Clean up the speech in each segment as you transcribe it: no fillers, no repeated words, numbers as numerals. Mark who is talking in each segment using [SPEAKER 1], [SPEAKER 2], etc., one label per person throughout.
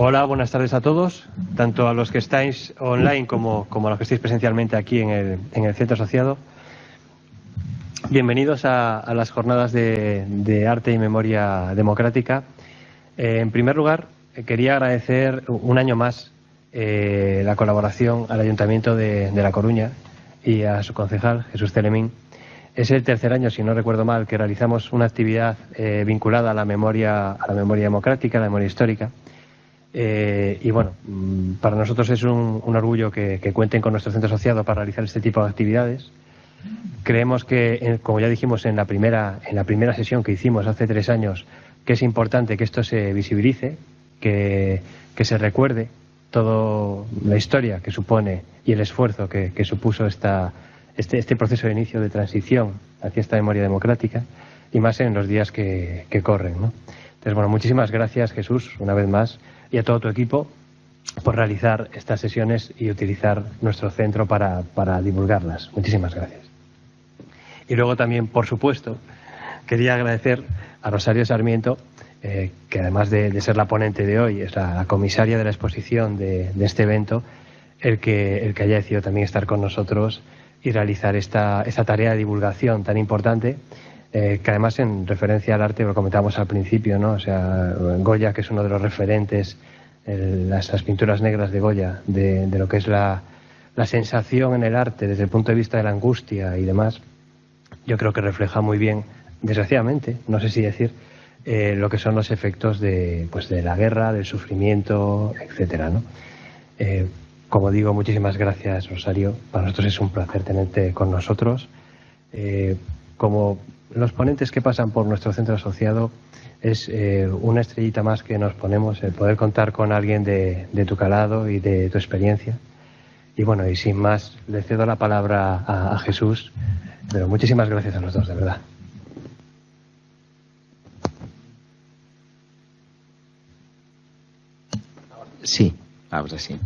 [SPEAKER 1] Hola, buenas tardes a todos, tanto a los que estáis online como a los que estáis presencialmente aquí en el Centro Asociado. Bienvenidos a las jornadas de arte y memoria democrática. En primer lugar, quería agradecer un año más la colaboración al Ayuntamiento de La Coruña y a su concejal, Jesús Celemín. Es el tercer año, si no recuerdo mal, que realizamos una actividad vinculada a la memoria democrática, a la memoria histórica. Y bueno, para nosotros es un orgullo que cuenten con nuestro centro asociado para realizar este tipo de actividades. Creemos que, como ya dijimos en la primera sesión que hicimos hace 3 años, que es importante que esto se visibilice, que se recuerde toda la historia que supone y el esfuerzo que supuso este proceso de inicio de transición hacia esta memoria democrática, y más en los días que corren, ¿no? Entonces, bueno, muchísimas gracias, Jesús, una vez más, y a todo tu equipo por realizar estas sesiones y utilizar nuestro centro para divulgarlas. Muchísimas gracias. Y luego también, por supuesto, quería agradecer a Rosario Sarmiento, que además de ser la ponente de hoy, es la comisaria de la exposición de este evento, el que haya decidido también estar con nosotros y realizar esta tarea de divulgación tan importante, que además, en referencia al arte, lo comentábamos al principio, ¿no? O sea, Goya, que es uno de los referentes, las pinturas negras de Goya, de lo que es la sensación en el arte desde el punto de vista de la angustia y demás, yo creo que refleja muy bien, desgraciadamente, no sé si decir, lo que son los efectos de la guerra, del sufrimiento, etcétera, ¿no? Como digo, muchísimas gracias, Rosario. Para nosotros es un placer tenerte con nosotros. Como los ponentes que pasan por nuestro centro asociado, es una estrellita más que nos ponemos, el poder contar con alguien de tu calado y de tu experiencia. Y bueno, y sin más, le cedo la palabra a Jesús, pero muchísimas gracias a los dos, de verdad.
[SPEAKER 2] Sí, ahora sí.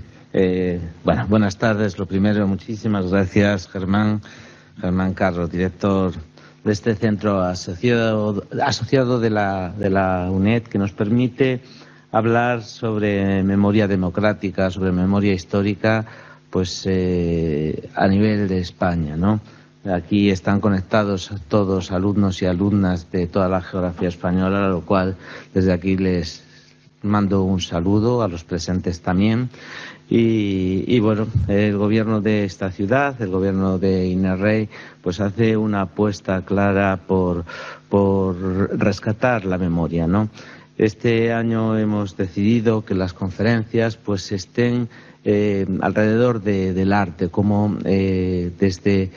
[SPEAKER 2] Bueno, buenas tardes. Lo primero, muchísimas gracias, Germán Carros, director de este centro asociado de la UNED, que nos permite hablar sobre memoria democrática, sobre memoria histórica, pues a nivel de España, ¿no? Aquí están conectados todos alumnos y alumnas de toda la geografía española, a lo cual desde aquí les mando un saludo a los presentes también. Y bueno, el gobierno de esta ciudad, el gobierno de Inés Rey, pues hace una apuesta clara por rescatar la memoria, ¿no? Este año hemos decidido que las conferencias pues estén alrededor del arte, como desde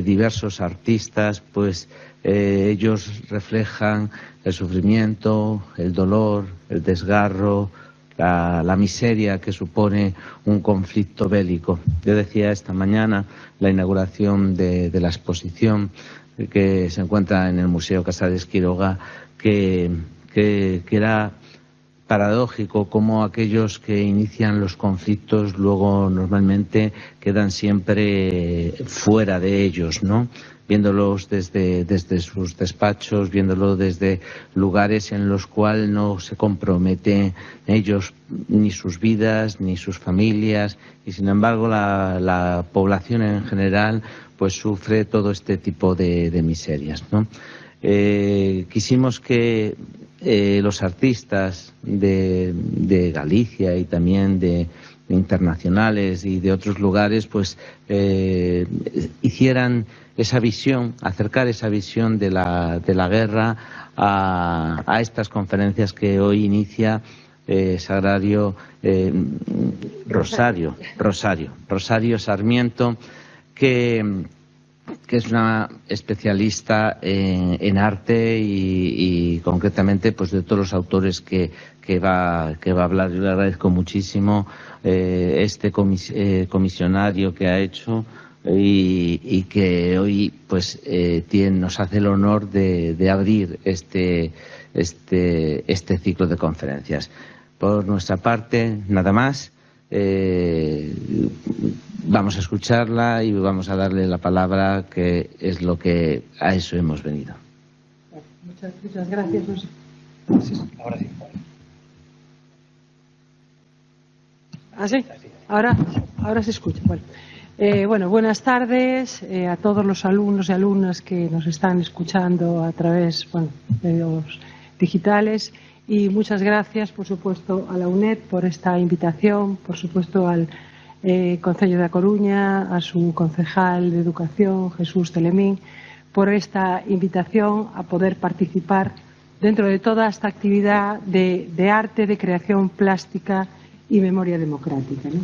[SPEAKER 2] diversos artistas, pues ellos reflejan el sufrimiento, el dolor, el desgarro, la miseria que supone un conflicto bélico. Yo decía esta mañana, la inauguración de la exposición que se encuentra en el Museo Casares Quiroga, que era paradójico cómo aquellos que inician los conflictos luego normalmente quedan siempre fuera de ellos, ¿no? Viéndolos desde sus despachos, viéndolo desde lugares en los cuales no se comprometen ellos, ni sus vidas, ni sus familias, y sin embargo la población en general pues sufre todo este tipo de miserias, ¿no? Quisimos que los artistas de Galicia y también de internacionales y de otros lugares pues hicieran esa visión, acercar esa visión de la guerra a estas conferencias que hoy inicia Rosario Sarmiento, que es una especialista en arte y concretamente pues de todos los autores que va a hablar. Yo le agradezco muchísimo este comisionario que ha hecho y que hoy pues nos hace el honor de abrir este ciclo de conferencias. Por nuestra parte, nada más. Vamos a escucharla y vamos a darle la palabra, que es lo que a eso hemos venido.
[SPEAKER 3] Muchas gracias.
[SPEAKER 1] Ahora sí.
[SPEAKER 3] ¿Ah, sí? Ahora se escucha. Bueno, buenas tardes a todos los alumnos y alumnas que nos están escuchando a través de los digitales, y muchas gracias, por supuesto, a la UNED por esta invitación, por supuesto al Concello da Coruña, a su concejal de Educación, Jesús Telemín, por esta invitación a poder participar dentro de toda esta actividad de arte, de creación plástica y memoria democrática, ¿no?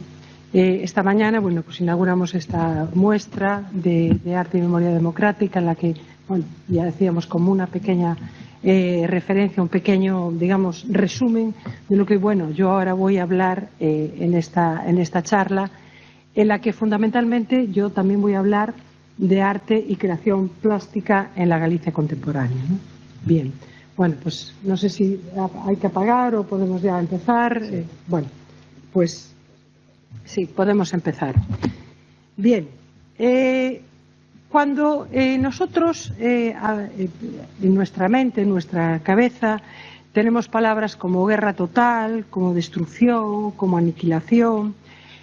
[SPEAKER 3] Esta mañana, pues inauguramos esta muestra de arte y memoria democrática en la que, ya decíamos, como una pequeña referencia, un pequeño, digamos, resumen de lo que, yo ahora voy a hablar en esta charla, en la que fundamentalmente yo también voy a hablar de arte y creación plástica en la Galicia contemporánea, ¿no? Bien, pues no sé si hay que apagar o podemos ya empezar. Pues sí, podemos empezar. Bien, cuando nosotros en nuestra mente, en nuestra cabeza, tenemos palabras como guerra total, como destrucción, como aniquilación,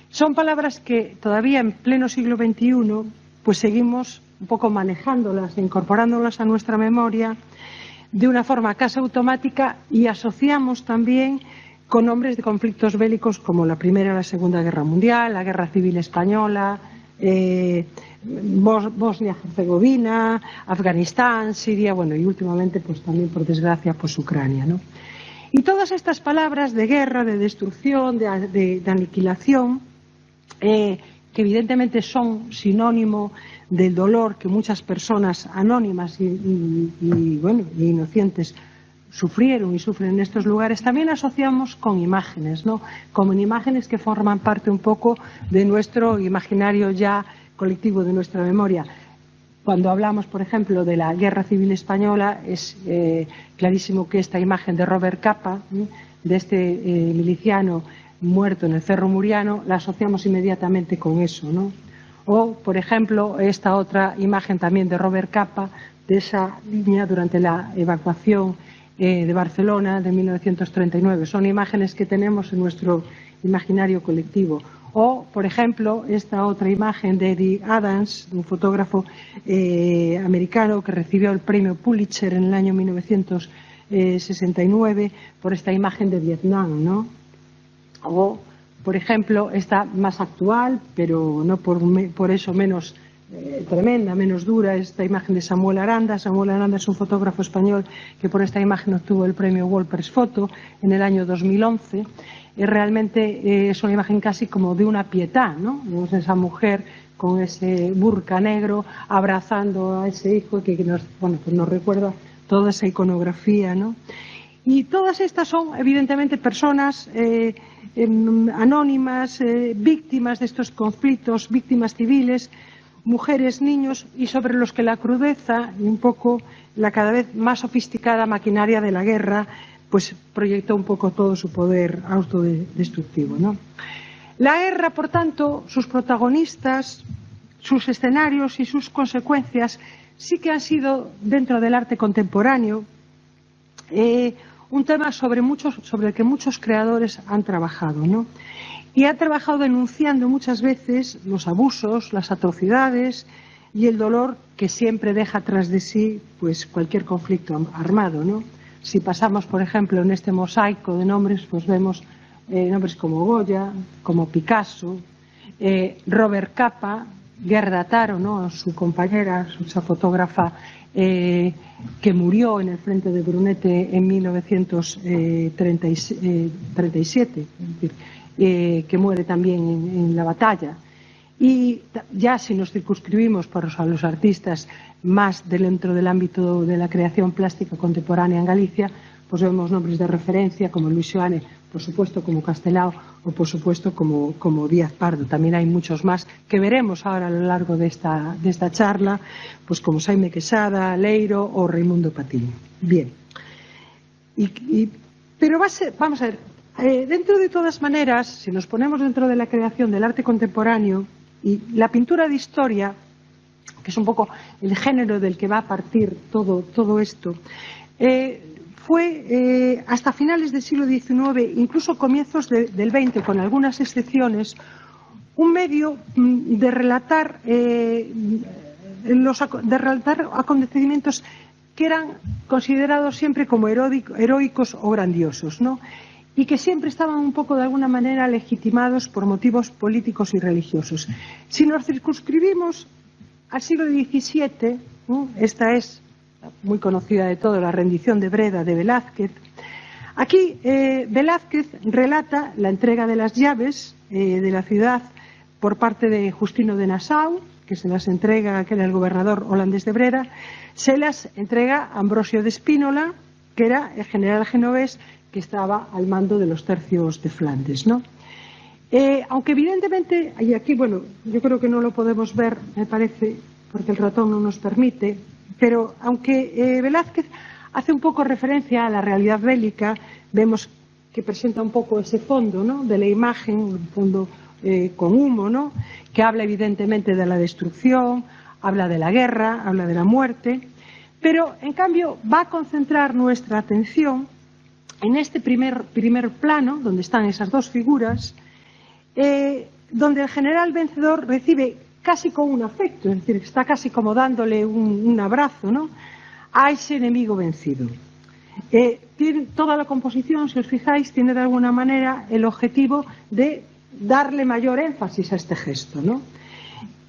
[SPEAKER 3] son palabras que todavía en pleno siglo XXI pues seguimos un poco manejándolas, incorporándolas a nuestra memoria de una forma casi automática, y asociamos también con nombres de conflictos bélicos como la Primera y la Segunda Guerra Mundial, la Guerra Civil Española, Bosnia-Herzegovina, Afganistán, Siria, y últimamente pues también, por desgracia, pues Ucrania, ¿no? Y todas estas palabras de guerra, de destrucción, de aniquilación, que evidentemente son sinónimo del dolor que muchas personas anónimas y inocentes sufrieron y sufren en estos lugares, también asociamos con imágenes, ¿no? Como en imágenes que forman parte un poco de nuestro imaginario ya colectivo, de nuestra memoria. Cuando hablamos, por ejemplo, de la Guerra Civil Española, es clarísimo que esta imagen de Robert Capa, de este miliciano muerto en el Cerro Muriano, la asociamos inmediatamente con eso, ¿no? O, por ejemplo, esta otra imagen también de Robert Capa, de esa niña durante la evacuación de Barcelona de 1939. Son imágenes que tenemos en nuestro imaginario colectivo. O, por ejemplo, esta otra imagen de Eddie Adams, un fotógrafo americano que recibió el premio Pulitzer en el año 1969 por esta imagen de Vietnam, ¿no? O, por ejemplo, esta más actual, pero no por eso menos tremenda, menos dura, esta imagen de Samuel Aranda. Samuel Aranda es un fotógrafo español que por esta imagen obtuvo el premio Wolpers Photo en el año 2011. Realmente es una imagen casi como de una pietà, ¿no? Vemos a esa mujer con ese burka negro abrazando a ese hijo que nos recuerda toda esa iconografía, ¿no? Y todas estas son evidentemente personas anónimas, víctimas de estos conflictos, víctimas civiles, mujeres, niños, y sobre los que la crudeza y un poco la cada vez más sofisticada maquinaria de la guerra pues proyectó un poco todo su poder autodestructivo, ¿no? La guerra, por tanto, sus protagonistas, sus escenarios y sus consecuencias sí que han sido, dentro del arte contemporáneo, un tema sobre el que muchos creadores han trabajado, ¿no? Y han trabajado denunciando muchas veces los abusos, las atrocidades y el dolor que siempre deja tras de sí pues cualquier conflicto armado, ¿no? Si pasamos, por ejemplo, en este mosaico de nombres, pues vemos nombres como Goya, como Picasso, Robert Capa, Gerda Taro, ¿no? Su compañera, esa fotógrafa que murió en el frente de Brunete en 1937, es decir, que muere también en la batalla. Y ya si nos circunscribimos a los artistas más dentro del ámbito de la creación plástica contemporánea en Galicia, pues vemos nombres de referencia como Luis Xoane, por supuesto como Castelao, o por supuesto como Díaz Pardo. También hay muchos más que veremos ahora a lo largo de esta charla, pues como Xaime Quesada, Leiro o Raimundo Patiño. Bien. Pero vamos a ver, dentro de todas maneras, si nos ponemos dentro de la creación del arte contemporáneo y la pintura de historia, que es un poco el género del que va a partir todo esto, fue hasta finales del siglo XIX, incluso comienzos del XX, con algunas excepciones, un medio de relatar acontecimientos que eran considerados siempre como heroicos o grandiosos, ¿no? Y que siempre estaban un poco de alguna manera legitimados por motivos políticos y religiosos. Si nos circunscribimos al siglo XVII, ¿no? Esta es muy conocida de todo, la rendición de Breda de Velázquez. Aquí Velázquez relata la entrega de las llaves de la ciudad por parte de Justino de Nassau, que se las entrega, que era el gobernador holandés de Breda, se las entrega a Ambrosio de Spínola, que era el general genovés que estaba al mando de los tercios de Flandes, ¿no? Aunque evidentemente, y aquí, bueno, yo creo que no lo podemos ver, me parece, porque el ratón no nos permite, pero aunque Velázquez hace un poco referencia a la realidad bélica, vemos que presenta un poco ese fondo, ¿no?, de la imagen, un fondo con humo, ¿no?, que habla evidentemente de la destrucción, habla de la guerra, habla de la muerte, pero en cambio va a concentrar nuestra atención en este primer plano, donde están esas dos figuras, donde el general vencedor recibe casi con un afecto, es decir, está casi como dándole un abrazo, ¿no?, a ese enemigo vencido. Toda la composición, si os fijáis, tiene de alguna manera el objetivo de darle mayor énfasis a este gesto, ¿no?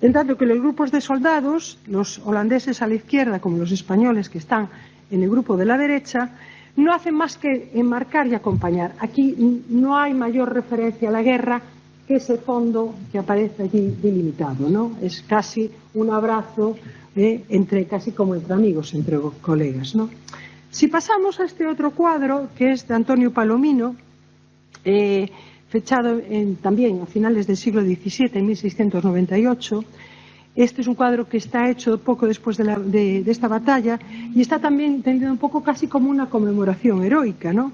[SPEAKER 3] En tanto que los grupos de soldados, los holandeses a la izquierda como los españoles que están en el grupo de la derecha, no hacen más que enmarcar y acompañar. Aquí no hay mayor referencia a la guerra que ese fondo que aparece allí delimitado, ¿no? Es casi un abrazo casi como entre amigos, entre colegas, ¿no? Si pasamos a este otro cuadro, que es de Antonio Palomino, fechado también a finales del siglo XVII, en 1698. Este es un cuadro que está hecho poco después de esta batalla y está también entendido un poco casi como una conmemoración heroica, ¿no?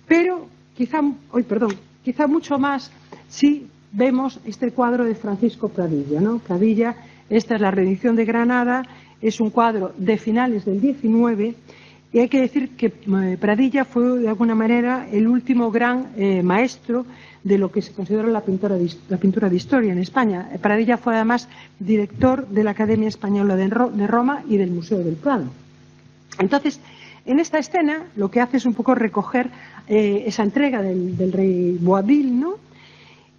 [SPEAKER 3] Pero quizá mucho más si vemos este cuadro de Francisco Pradilla, ¿no? Pradilla, esta es la rendición de Granada, es un cuadro de finales del XIX. Y hay que decir que Pradilla fue de alguna manera el último gran maestro de lo que se considera la pintura de historia en España. Pradilla fue además director de la Academia Española de Roma y del Museo del Prado. Entonces, en esta escena lo que hace es un poco recoger esa entrega del rey Boabdil, ¿no?,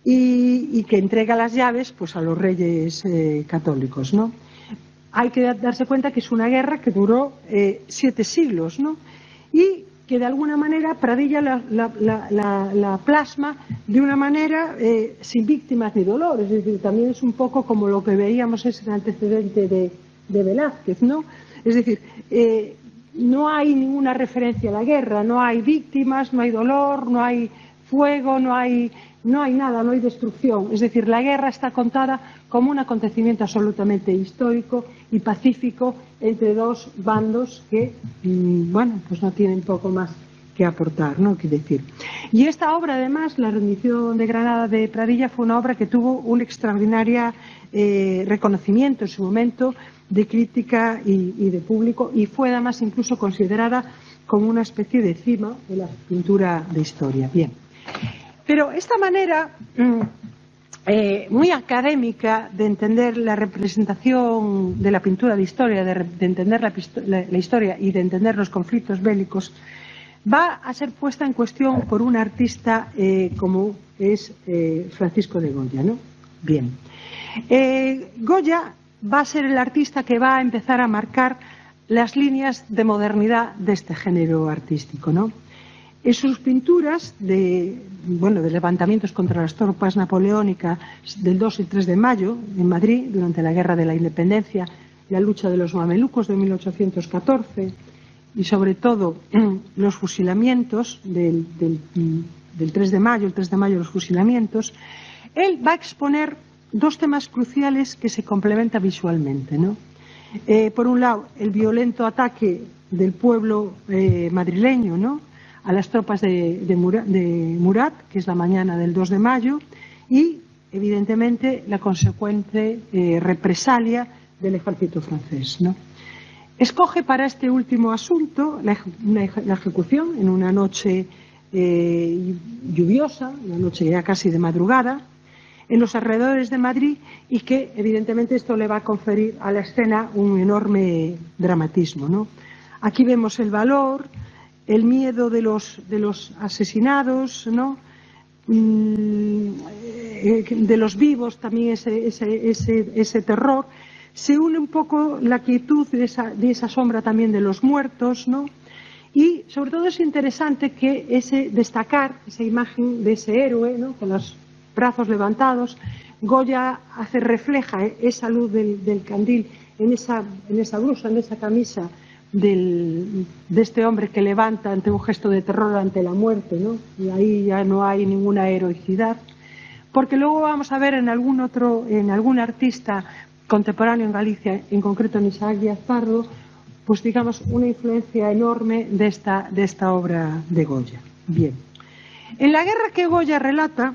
[SPEAKER 3] y que entrega las llaves pues a los reyes católicos, ¿no? Hay que darse cuenta que es una guerra que duró 7 siglos, ¿no?, y que de alguna manera Pradilla la plasma de una manera sin víctimas ni dolor. Es decir, también es un poco como lo que veíamos ese antecedente de Velázquez, ¿no? Es decir, no hay ninguna referencia a la guerra, no hay víctimas, no hay dolor, no hay fuego, no hay nada, no hay destrucción. Es decir, la guerra está contada como un acontecimiento absolutamente histórico y pacífico entre dos bandos que, bueno, pues no tienen poco más que aportar, ¿no?, que decir. Y esta obra, además, la rendición de Granada de Pradilla, fue una obra que tuvo un extraordinario reconocimiento en su momento de crítica y de público, y fue además incluso considerada como una especie de cima de la pintura de historia. Bien. Pero esta manera muy académica de entender la representación de la pintura de historia, de entender la historia y de entender los conflictos bélicos, va a ser puesta en cuestión por un artista como es Francisco de Goya, ¿no? Bien. Goya va a ser el artista que va a empezar a marcar las líneas de modernidad de este género artístico, ¿no? En sus pinturas de levantamientos contra las tropas napoleónicas del 2 y 3 de mayo en Madrid durante la Guerra de la Independencia, la lucha de los mamelucos de 1814 y sobre todo los fusilamientos del 3 de mayo, el 3 de mayo los fusilamientos, él va a exponer dos temas cruciales que se complementan visualmente, ¿no? Por un lado, el violento ataque del pueblo madrileño, ¿no?, a las tropas de Murat, que es la mañana del 2 de mayo, y evidentemente la consecuente represalia del ejército francés, ¿no? Escoge para este último asunto la ejecución en una noche lluviosa, una noche ya casi de madrugada, en los alrededores de Madrid, y que evidentemente esto le va a conferir a la escena un enorme dramatismo, ¿no? Aquí vemos el valor, el miedo de los asesinados, ¿no? De los vivos también ese terror. Se une un poco la quietud de esa sombra también de los muertos, ¿no? Y sobre todo es interesante que destacar esa imagen de ese héroe, ¿no? Con los brazos levantados. Goya refleja esa luz del candil en esa blusa, en esa camisa de este hombre que levanta ante un gesto de terror ante la muerte, ¿no? Y ahí ya no hay ninguna heroicidad, porque luego vamos a ver en algún artista contemporáneo en Galicia, en concreto en Isaac Díaz Pardo, pues digamos una influencia enorme de esta obra de Goya. Bien, en la guerra que Goya relata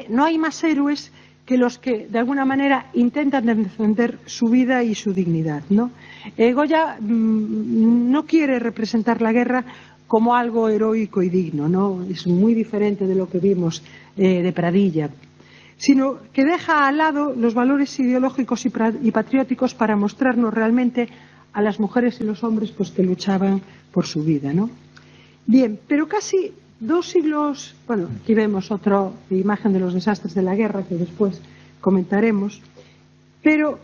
[SPEAKER 3] no hay más héroes que los que de alguna manera intentan defender su vida y su dignidad, ¿no? Goya no quiere representar la guerra como algo heroico y digno, ¿no? Es muy diferente de lo que vimos de Pradilla, sino que deja al lado los valores ideológicos y patrióticos para mostrarnos realmente a las mujeres y los hombres pues que luchaban por su vida, ¿no? Bien, pero casi 2 siglos, bueno, aquí vemos otra imagen de los desastres de la guerra que después comentaremos, pero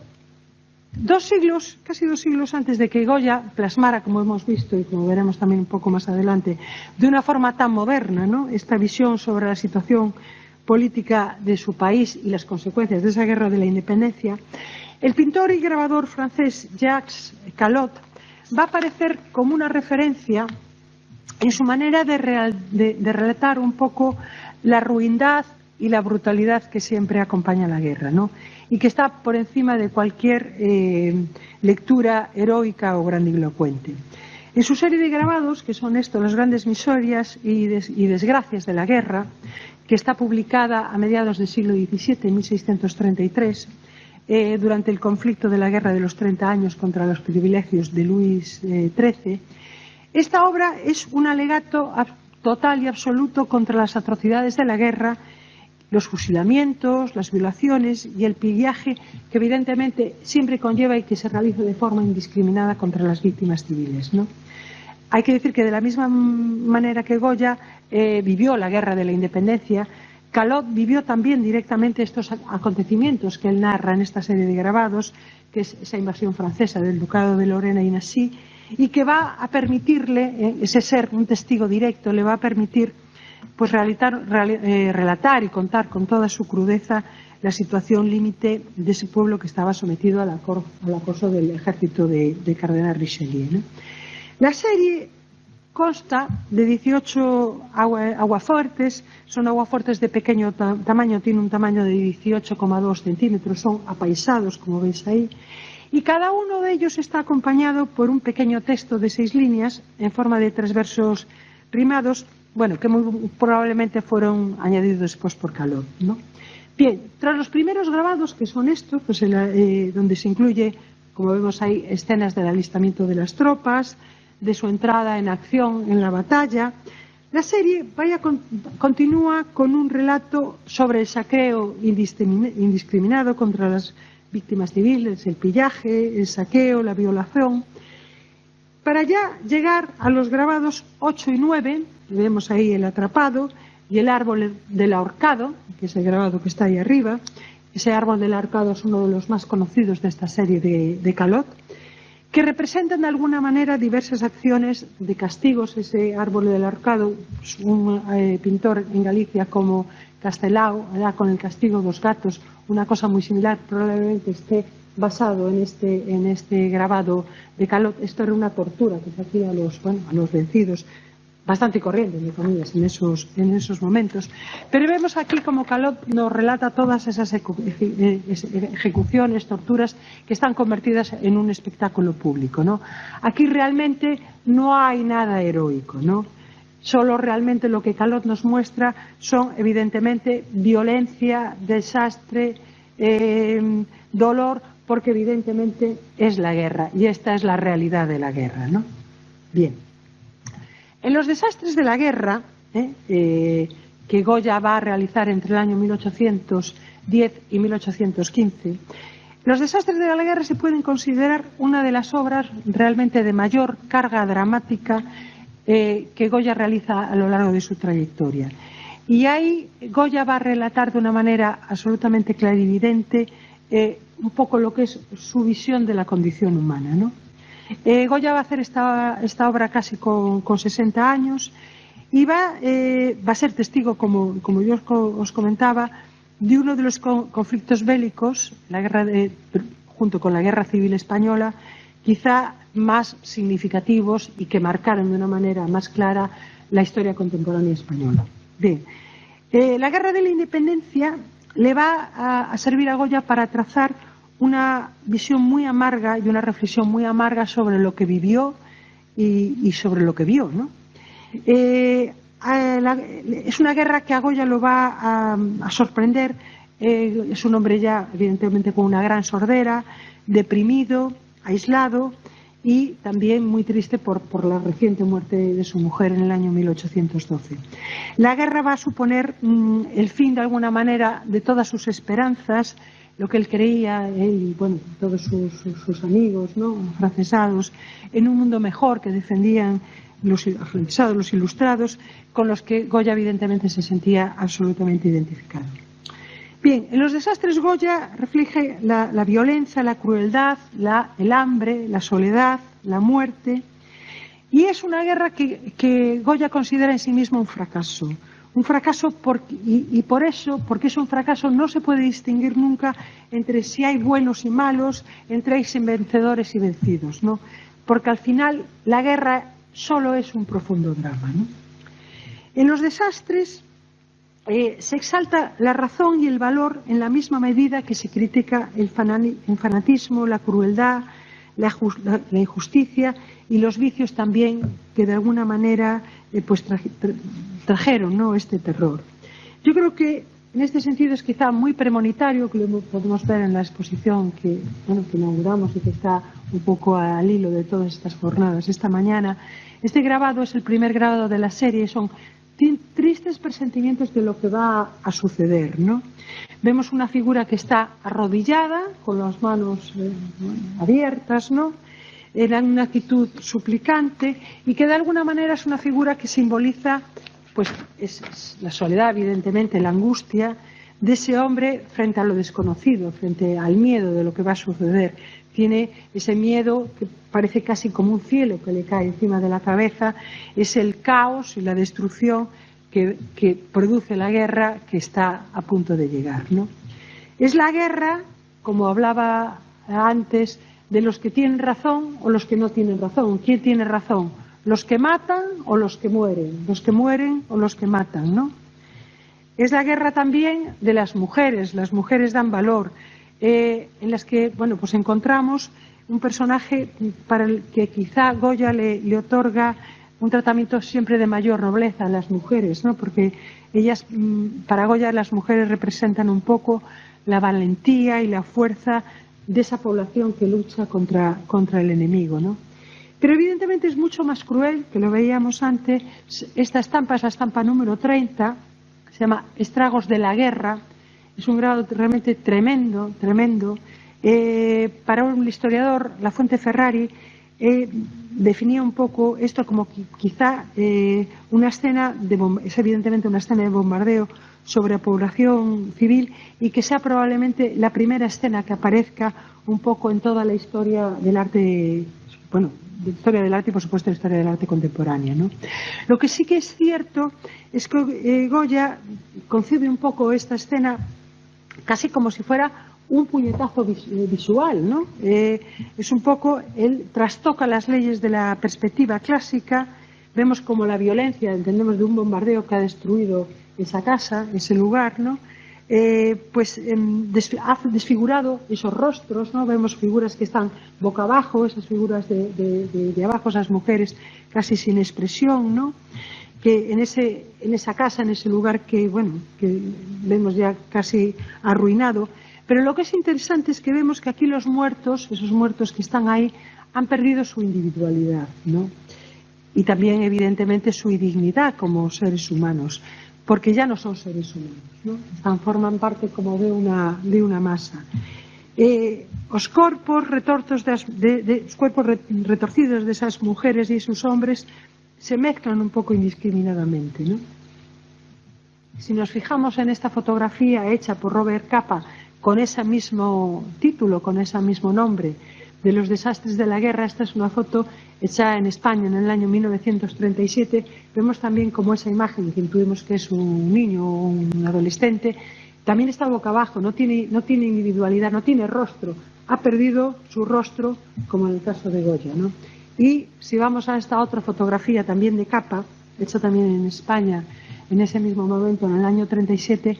[SPEAKER 3] casi 2 siglos antes de que Goya plasmara, como hemos visto y como veremos también un poco más adelante, de una forma tan moderna, ¿no?, esta visión sobre la situación política de su país y las consecuencias de esa guerra de la independencia, el pintor y grabador francés Jacques Callot va a aparecer como una referencia en su manera de relatar un poco la ruindad y la brutalidad que siempre acompaña a la guerra, ¿no?, y que está por encima de cualquier lectura heroica o grandilocuente. En su serie de grabados, que son estos, las grandes miserias y desgracias de la guerra, que está publicada a mediados del siglo XVII, en 1633, durante el conflicto de la Guerra de los 30 años contra los privilegios de Luis XIII, esta obra es un alegato total y absoluto contra las atrocidades de la guerra, los fusilamientos, las violaciones y el pillaje que evidentemente siempre conlleva y que se realiza de forma indiscriminada contra las víctimas civiles, ¿no? Hay que decir que de la misma manera que Goya vivió la guerra de la independencia, Callot vivió también directamente estos acontecimientos que él narra en esta serie de grabados, que es esa invasión francesa del ducado de Lorena y Nassau, y que va a permitirle, ese ser, un testigo directo, le va a permitir pues relatar y contar con toda su crudeza la situación límite de ese pueblo que estaba sometido al acoso del ejército de Cardenal Richelieu, ¿no? La serie consta de 18 aguafuertes, son aguafuertes de pequeño tamaño, tiene un tamaño de 18,2 centímetros, son apaisados, como veis ahí, y cada uno de ellos está acompañado por un pequeño texto de 6 líneas en forma de 3 versos rimados, bueno, que muy probablemente fueron añadidos después por Callot, ¿no? Bien, tras los primeros grabados, que son estos, pues donde se incluye, como vemos ahí, escenas del alistamiento de las tropas, de su entrada en acción en la batalla, la serie continúa con un relato sobre el saqueo indiscriminado contra las víctimas civiles, el pillaje, el saqueo, la violación, para ya llegar a los grabados 8 y 9, vemos ahí el atrapado y el árbol del ahorcado, que es el grabado que está ahí arriba. Ese árbol del ahorcado es uno de los más conocidos de esta serie de Callot, que representan de alguna manera diversas acciones de castigos. Ese árbol del ahorcado, un pintor en Galicia como Castelao, allá con el castigo dos gatos, una cosa muy similar, probablemente esté basado en este grabado de Callot. Esto era una tortura que se hacía a los vencidos, bastante corriente, entre comillas, en esos momentos. Pero vemos aquí como Callot nos relata todas esas ejecuciones, torturas, que están convertidas en un espectáculo público, ¿no? Aquí realmente no hay nada heroico, ¿no? Solo realmente lo que Callot nos muestra son, evidentemente, violencia, desastre, dolor porque evidentemente es la guerra, y esta es la realidad de la guerra, ¿no? Bien. En los desastres de la guerra, que Goya va a realizar entre el año 1810 y 1815, los desastres de la guerra se pueden considerar una de las obras realmente de mayor carga dramática que Goya realiza a lo largo de su trayectoria. Y ahí Goya va a relatar de una manera absolutamente clarividente un poco lo que es su visión de la condición humana, ¿no? Goya va a hacer esta obra casi con 60 años y va a ser testigo, como yo os comentaba, de uno de los conflictos bélicos, junto con la Guerra Civil Española, quizá más significativos y que marcaron de una manera más clara la historia contemporánea española. Bien, la Guerra de la Independencia le va a servir a Goya para trazar una visión muy amarga y una reflexión muy amarga sobre lo que vivió y sobre lo que vio, ¿no? Es una guerra que a Goya lo va a sorprender. Es un hombre ya evidentemente con una gran sordera, deprimido, aislado y también muy triste por la reciente muerte de su mujer en el año 1812. La guerra va a suponer el fin de alguna manera de todas sus esperanzas, lo que él creía, él y bueno, todos sus amigos, ¿no?, afrancesados, en un mundo mejor que defendían los afrancesados, los ilustrados, con los que Goya evidentemente se sentía absolutamente identificado. Bien, en los desastres Goya refleja la violencia, la crueldad, el hambre, la soledad, la muerte, y es una guerra que Goya considera en sí mismo un fracaso. Un fracaso y por eso, porque es un fracaso, no se puede distinguir nunca entre si hay buenos y malos, entre hay vencedores y vencidos, ¿no? Porque al final la guerra solo es un profundo drama, ¿no? En los desastres se exalta la razón y el valor en la misma medida que se critica el fanatismo, la crueldad, la injusticia y los vicios también que de alguna manera trajeron, ¿no?, este terror. Yo creo que en este sentido es quizá muy premonitorio, que lo podemos ver en la exposición que inauguramos y que está un poco al hilo de todas estas jornadas esta mañana. Este grabado es el primer grabado de la serie, son tristes presentimientos de lo que va a suceder, ¿no? Vemos una figura que está arrodillada, con las manos abiertas, ¿no?, en una actitud suplicante, y que de alguna manera es una figura que simboliza, pues, es la soledad, evidentemente, la angustia de ese hombre frente a lo desconocido, frente al miedo de lo que va a suceder. Tiene ese miedo que parece casi como un cielo que le cae encima de la cabeza, es el caos y la destrucción que produce la guerra que está a punto de llegar, ¿no? Es la guerra, como hablaba antes, de los que tienen razón o los que no tienen razón. ¿Quién tiene razón? ¿Los que matan o los que mueren? ¿Los que mueren o los que matan, no? Es la guerra también de las mujeres dan valor, en las que, bueno, pues encontramos un personaje para el que quizá Goya le otorga un tratamiento siempre de mayor nobleza a las mujeres, ¿no? Porque ellas, para Goya, las mujeres representan un poco la valentía y la fuerza de esa población que lucha contra el enemigo, ¿no? Pero evidentemente es mucho más cruel, que lo veíamos antes. Esta estampa es la estampa número 30, se llama Estragos de la guerra. Es un grado realmente tremendo. Para un historiador, Lafuente Ferrari definía un poco esto como quizá una escena, es evidentemente una escena de bombardeo sobre la población civil, y que sea probablemente la primera escena que aparezca un poco en toda la historia del arte, bueno, de historia del arte y por supuesto la historia del arte contemporánea, ¿no? Lo que sí que es cierto es que Goya concibe un poco esta escena casi como si fuera un puñetazo visual, ¿no? Es un poco, él trastoca las leyes de la perspectiva clásica. Vemos como la violencia, entendemos, de un bombardeo que ha destruido esa casa, ese lugar, ¿no? Ha desfigurado esos rostros, ¿no? Vemos figuras que están boca abajo, esas figuras de abajo, esas mujeres casi sin expresión, ¿no? Que en esa casa, en ese lugar que, bueno, que vemos ya casi arruinado, Pero lo que es interesante es que vemos que aquí los muertos, esos muertos que están ahí, han perdido su individualidad, ¿no? Y también, evidentemente, su dignidad como seres humanos, porque ya no son seres humanos, ¿no? Forman parte como de una masa. Os corpos retorcidos de esas mujeres y esos hombres se mezclan un poco indiscriminadamente, ¿no? Si nos fijamos en esta fotografía hecha por Robert Capa con ese mismo título, con ese mismo nombre, de los desastres de la guerra, esta es una foto hecha en España en el año 1937, vemos también como esa imagen, que intuimos que es un niño o un adolescente, también está boca abajo, no tiene individualidad, no tiene rostro, ha perdido su rostro, como en el caso de Goya, ¿no? Y si vamos a esta otra fotografía también de Capa, hecha también en España, en ese mismo momento, en el año 37,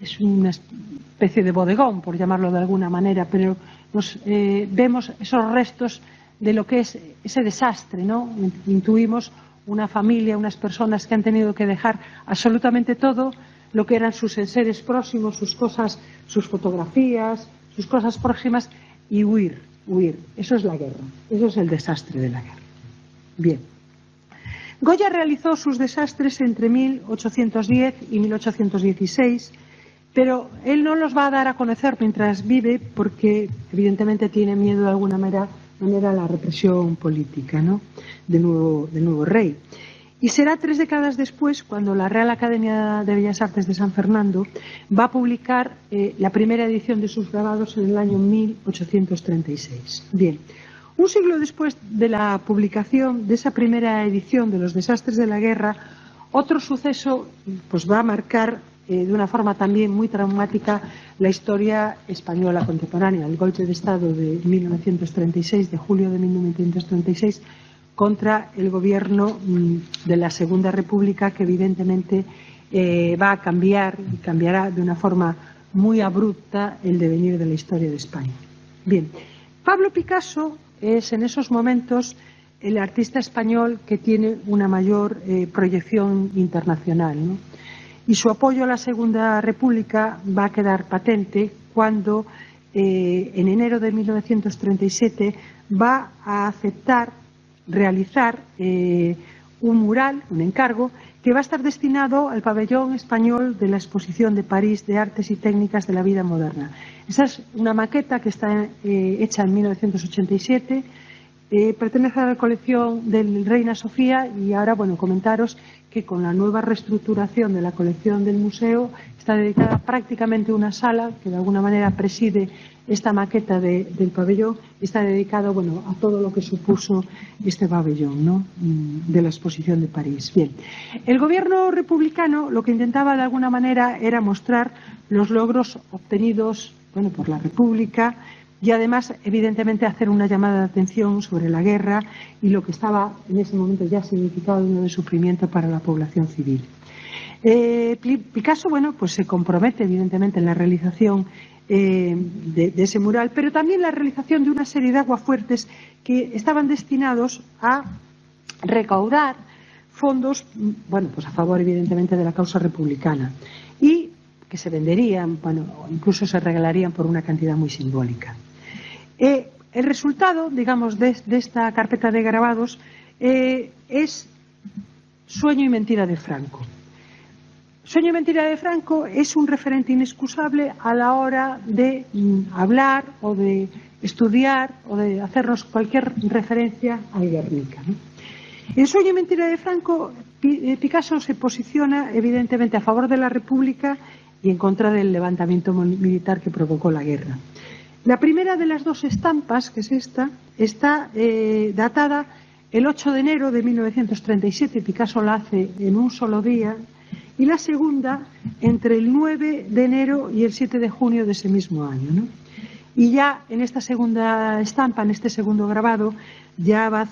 [SPEAKER 3] es una especie de bodegón, por llamarlo de alguna manera, pero vemos esos restos de lo que es ese desastre, ¿no? Intuimos una familia, unas personas que han tenido que dejar absolutamente todo lo que eran sus enseres próximos, sus cosas, sus fotografías, sus cosas próximas, y huir. Eso es la guerra, eso es el desastre de la guerra. Bien. Goya realizó sus desastres entre 1810 y 1816, pero él no los va a dar a conocer mientras vive porque evidentemente tiene miedo de alguna manera a la represión política, ¿no? del nuevo rey. Y será 3 décadas después cuando la Real Academia de Bellas Artes de San Fernando va a publicar la primera edición de sus grabados en el año 1836. Bien. Un siglo después de la publicación de esa primera edición de los desastres de la guerra, otro suceso pues va a marcar de una forma también muy traumática la historia española contemporánea, el golpe de Estado de 1936, de julio de 1936, contra el gobierno de la Segunda República, que evidentemente va a cambiar y cambiará de una forma muy abrupta el devenir de la historia de España. Bien, Pablo Picasso es en esos momentos el artista español que tiene una mayor proyección internacional, ¿no? Y su apoyo a la Segunda República va a quedar patente cuando en enero de 1937 va a aceptar realizar un mural, un encargo, que va a estar destinado al pabellón español de la Exposición de París de Artes y Técnicas de la Vida Moderna. Esa es una maqueta que está hecha en 1987, pertenece a la colección del Reina Sofía y ahora, bueno, comentaros que con la nueva reestructuración de la colección del museo está dedicada prácticamente una sala que de alguna manera preside esta maqueta del pabellón y está dedicado, bueno, a todo lo que supuso este pabellón, ¿no? De la Exposición de París. Bien, el gobierno republicano lo que intentaba de alguna manera era mostrar los logros obtenidos, bueno, por la República y además, evidentemente, hacer una llamada de atención sobre la guerra y lo que estaba en ese momento ya significado de sufrimiento para la población civil. Picasso, bueno, pues se compromete evidentemente en la realización de ese mural, pero también la realización de una serie de aguafuertes que estaban destinados a recaudar fondos, bueno, pues a favor evidentemente de la causa republicana y que se venderían, bueno, incluso se regalarían por una cantidad muy simbólica. El resultado, digamos, de esta carpeta de grabados es Sueño y mentira de Franco. Sueño y mentira de Franco es un referente inexcusable a la hora de hablar o de estudiar o de hacernos cualquier referencia al Guernica, ¿no? En Sueño y mentira de Franco, Picasso se posiciona evidentemente a favor de la República y en contra del levantamiento militar que provocó la guerra. La primera de las dos estampas, que es esta, está datada el 8 de enero de 1937, Picasso la hace en un solo día, y la segunda entre el 9 de enero y el 7 de junio de ese mismo año, ¿no? Y ya en esta segunda estampa, en este segundo grabado, ya va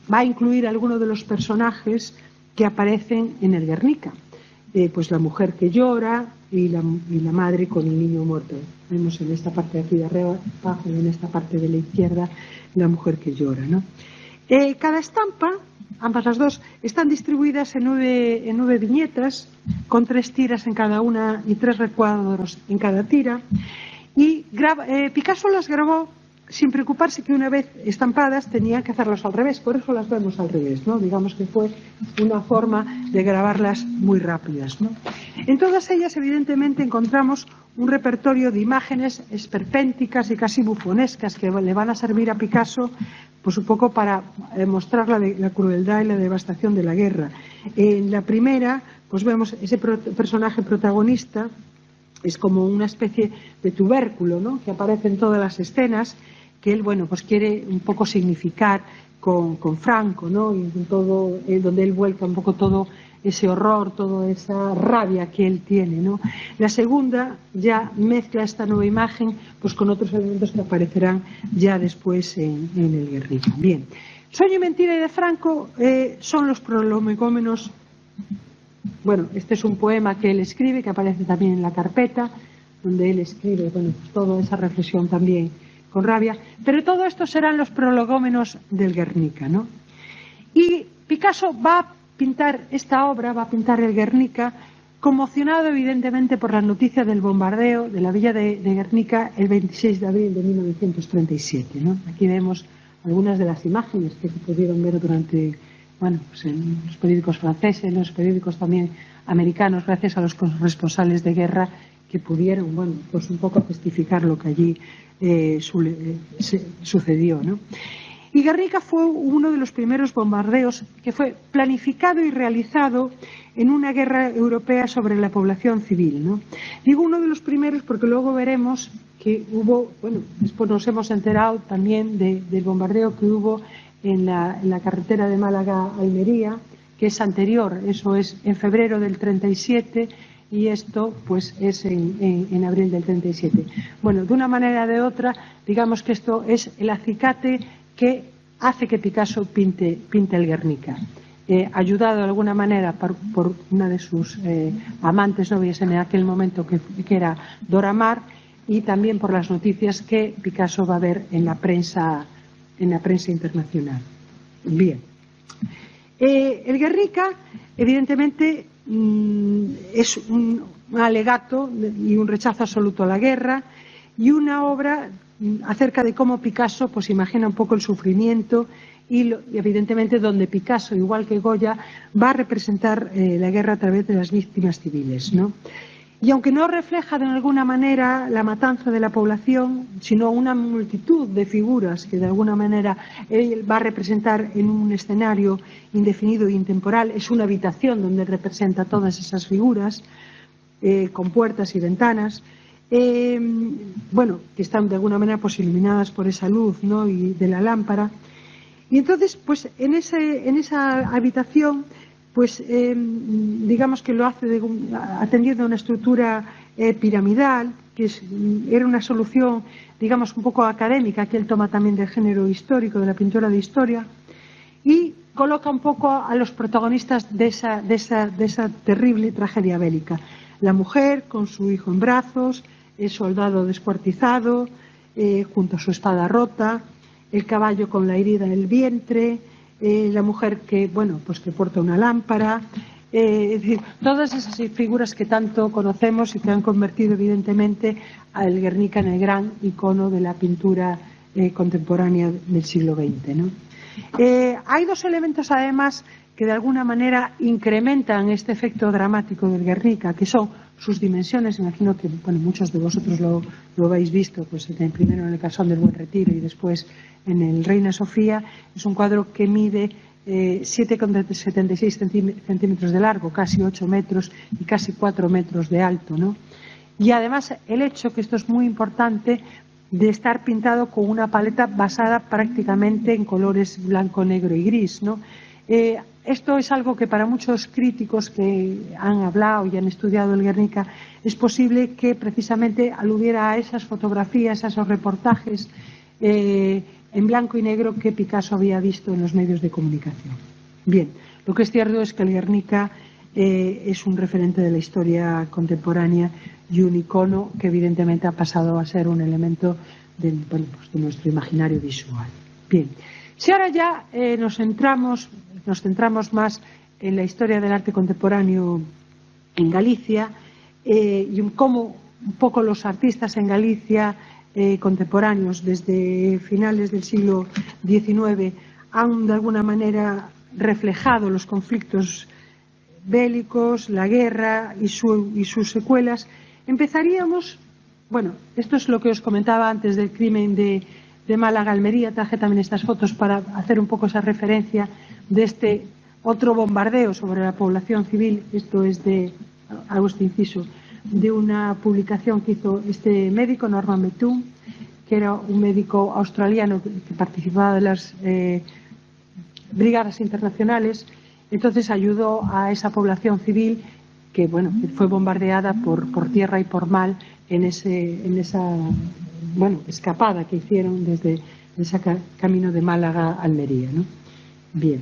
[SPEAKER 3] a incluir algunos de los personajes que aparecen en el Guernica. Pues la mujer que llora y la madre con el niño muerto. Vemos en esta parte de aquí de arriba, abajo, y en esta parte de la izquierda, la mujer que llora, ¿no? Cada estampa, ambas las dos, están distribuidas en nueve viñetas, con 3 tiras en cada una y 3 recuadros en cada tira. Y Picasso las grabó sin preocuparse que una vez estampadas tenían que hacerlas al revés, por eso las vemos al revés, ¿no? Digamos que fue una forma de grabarlas muy rápidas, ¿no? En todas ellas, evidentemente, encontramos un repertorio de imágenes esperpénticas y casi bufonescas que le van a servir a Picasso, pues un poco para mostrar la crueldad y la devastación de la guerra. En la primera, pues vemos ese personaje protagonista, es como una especie de tubérculo, ¿no?, que aparece en todas las escenas, que él, bueno, pues quiere un poco significar con Franco, ¿no?, y todo, donde él vuelca un poco todo ese horror, toda esa rabia que él tiene, ¿no? La segunda ya mezcla esta nueva imagen pues con otros elementos que aparecerán ya después en el Guernica. Bien, Sueño y mentira de Franco son los prolegómenos. Bueno, este es un poema que él escribe, que aparece también en la carpeta, donde él escribe, bueno, pues toda esa reflexión también con rabia, pero todo esto serán los prolegómenos del Guernica, ¿no? Y Picasso va a pintar esta obra, va a pintar el Guernica, conmocionado evidentemente por la noticia del bombardeo de la villa de Guernica el 26 de abril de 1937, ¿no? Aquí vemos algunas de las imágenes que se pudieron ver durante, bueno, pues en los periódicos franceses, en los periódicos también americanos, gracias a los corresponsales de guerra que pudieron, bueno, pues un poco testificar lo que allí sucedió, ¿no? Y Guernica fue uno de los primeros bombardeos que fue planificado y realizado en una guerra europea sobre la población civil, ¿no? Digo uno de los primeros porque luego veremos que hubo, bueno, después nos hemos enterado también del bombardeo que hubo en la carretera de Málaga a Almería, que es anterior, eso es en febrero del 37 y esto pues es en abril del 37. Bueno, de una manera o de otra, digamos que esto es el acicate que hace que Picasso pinte el Guernica, ayudado de alguna manera por una de sus amantes novias en aquel momento que era Dora Maar, y también por las noticias que Picasso va a ver en la prensa internacional. Bien, el Guernica evidentemente es un alegato y un rechazo absoluto a la guerra, y una obra acerca de cómo Picasso pues imagina un poco el sufrimiento y evidentemente donde Picasso, igual que Goya, va a representar la guerra a través de las víctimas civiles, ¿no? Y aunque no refleja de alguna manera la matanza de la población, sino una multitud de figuras que de alguna manera él va a representar en un escenario indefinido e intemporal, es una habitación donde representa todas esas figuras, con puertas y ventanas, bueno, que están de alguna manera pues iluminadas por esa luz, ¿no?, y de la lámpara. Y entonces, pues en esa habitación, pues digamos que lo hace atendiendo a una estructura piramidal, que era una solución, digamos, un poco académica, que él toma también del género histórico, de la pintura de historia, y coloca un poco a los protagonistas de esa terrible tragedia bélica. La mujer con su hijo en brazos, el soldado descuartizado, junto a su espada rota, el caballo con la herida en el vientre, la mujer que, bueno, pues que porta una lámpara, es decir, todas esas figuras que tanto conocemos y que han convertido evidentemente al Guernica en el gran icono de la pintura contemporánea del siglo XX, ¿no? Hay dos elementos además que de alguna manera incrementan este efecto dramático del Guernica, que son sus dimensiones. Imagino que, bueno, muchos de vosotros lo habéis visto, pues primero en el Casón del Buen Retiro y después en el Reina Sofía. Es un cuadro que mide 7,76 centímetros de largo, casi 8 metros y casi 4 metros de alto, ¿no? Y además el hecho, que esto es muy importante, de estar pintado con una paleta basada prácticamente en colores blanco, negro y gris, ¿no? Esto es algo que para muchos críticos que han hablado y han estudiado el Guernica es posible que precisamente aludiera a esas fotografías, a esos reportajes en blanco y negro que Picasso había visto en los medios de comunicación. Bien, lo que es cierto es que el Guernica es un referente de la historia contemporánea y un icono que evidentemente ha pasado a ser un elemento de nuestro imaginario visual. Bien, si ahora ya nos centramos más en la historia del arte contemporáneo en Galicia y cómo un poco los artistas en Galicia contemporáneos desde finales del siglo XIX han de alguna manera reflejado los conflictos bélicos, la guerra y sus secuelas. Empezaríamos, bueno, esto es lo que os comentaba antes del crimen de Málaga-Almería. Traje también estas fotos para hacer un poco esa referencia de este otro bombardeo sobre la población civil. Esto es hago este inciso, de una publicación que hizo este médico, Norman Bethune, que era un médico australiano que participaba de las brigadas internacionales. Entonces ayudó a esa población civil que, bueno, que fue bombardeada por tierra y por mar en esa escapada que hicieron desde ese camino de Málaga a Almería, ¿no? Bien,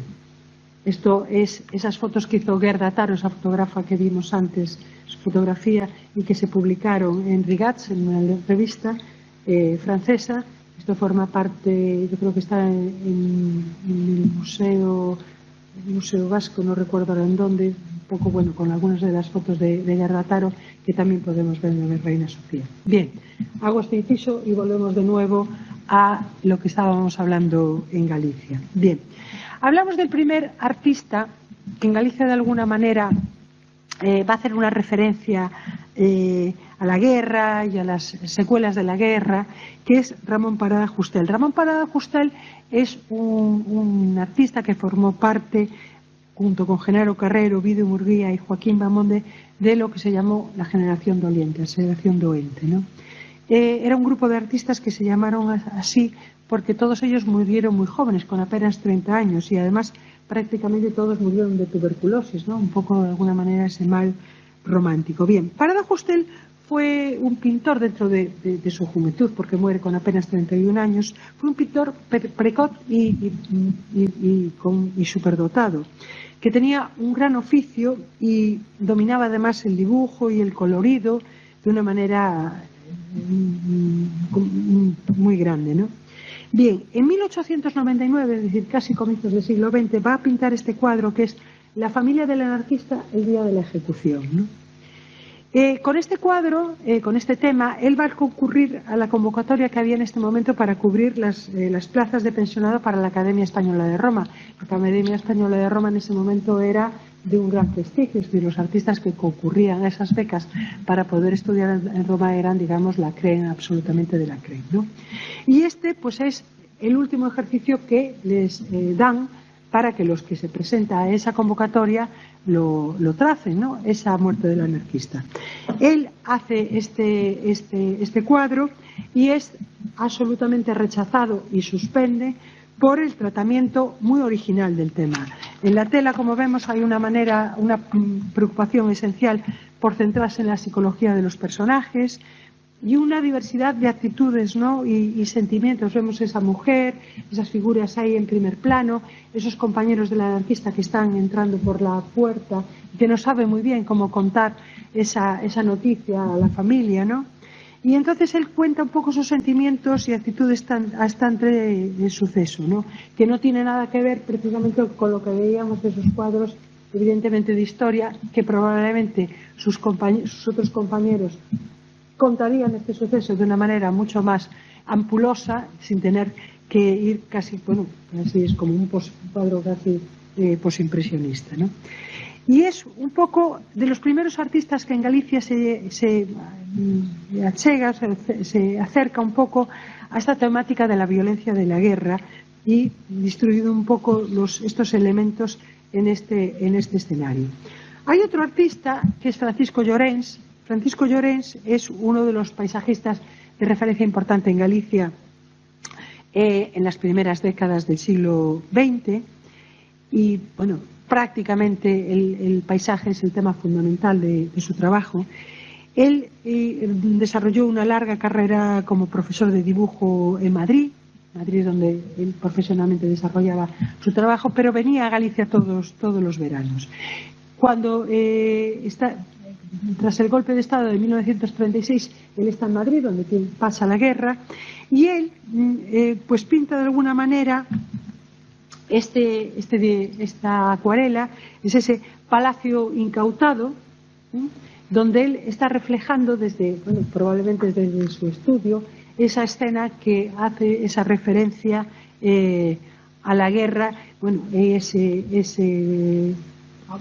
[SPEAKER 3] esto es esas fotos que hizo Gerda Taro, esa fotógrafa que vimos antes, su fotografía, y que se publicaron en Rigats, en una revista francesa. Esto forma parte, yo creo que está en el Museo Vasco, no recuerdo ahora en dónde, un poco, bueno, con algunas de las fotos de Gerda Taro, que también podemos ver en la Reina Sofía. Bien, hago este inciso y volvemos de nuevo a lo que estábamos hablando en Galicia. Bien, hablamos del primer artista que en Galicia de alguna manera va a hacer una referencia a la guerra y a las secuelas de la guerra, que es Ramón Parada Justel. Ramón Parada Justel es un artista que formó parte, junto con Genaro Carrero, Vido Murguía y Joaquín Bamonde, de lo que se llamó la generación doliente, la generación doente, ¿no? Era un grupo de artistas que se llamaron así porque todos ellos murieron muy jóvenes, con apenas 30 años, y además prácticamente todos murieron de tuberculosis, ¿no? Un poco de alguna manera ese mal romántico. Bien, Parada Justel fue un pintor dentro de su juventud, porque muere con apenas 31 años. Fue un pintor precoz y superdotado, que tenía un gran oficio y dominaba además el dibujo y el colorido de una manera muy grande, ¿no? Bien, en 1899, es decir, casi comienzos del siglo XX, va a pintar este cuadro que es La familia del anarquista, el día de la ejecución, ¿no? Con este cuadro, con este tema, él va a concurrir a la convocatoria que había en este momento para cubrir las plazas de pensionado para la Academia Española de Roma. La Academia Española de Roma en ese momento era de un gran prestigio, es decir, los artistas que concurrían a esas becas para poder estudiar en Roma eran, digamos, la creen absolutamente de la creen, ¿no? Y este, pues, es el último ejercicio que les dan para que los que se presentan a esa convocatoria lo tracen, ¿no? Esa muerte del anarquista. Él hace este cuadro y es absolutamente rechazado y suspende por el tratamiento muy original del tema. En la tela, como vemos, hay una preocupación esencial por centrarse en la psicología de los personajes y una diversidad de actitudes, ¿no? y sentimientos. Vemos esa mujer, esas figuras ahí en primer plano, esos compañeros del anarquista que están entrando por la puerta y que no saben muy bien cómo contar esa noticia a la familia, ¿no? Y entonces él cuenta un poco sus sentimientos y actitudes hasta entre el suceso, ¿no? Que no tiene nada que ver precisamente con lo que veíamos de esos cuadros, evidentemente de historia, que probablemente sus otros compañeros contarían este suceso de una manera mucho más ampulosa, sin tener que ir casi, bueno, así es como un cuadro casi posimpresionista, ¿no? Y es un poco de los primeros artistas que en Galicia se acerca un poco a esta temática de la violencia de la guerra y distribuido un poco estos elementos en este escenario. Hay otro artista que es Francisco Llorens. Francisco Llorens es uno de los paisajistas de referencia importante en Galicia en las primeras décadas del siglo XX y, bueno, prácticamente el paisaje es el tema fundamental de su trabajo. Él desarrolló una larga carrera como profesor de dibujo en Madrid donde él profesionalmente desarrollaba su trabajo, pero venía a Galicia todos los veranos. Cuando tras el golpe de Estado de 1936, él está en Madrid, donde pasa la guerra, y él pues pinta de alguna manera esta acuarela, es ese palacio incautado, donde él está reflejando probablemente desde su estudio, esa escena que hace esa referencia a la guerra, bueno, ese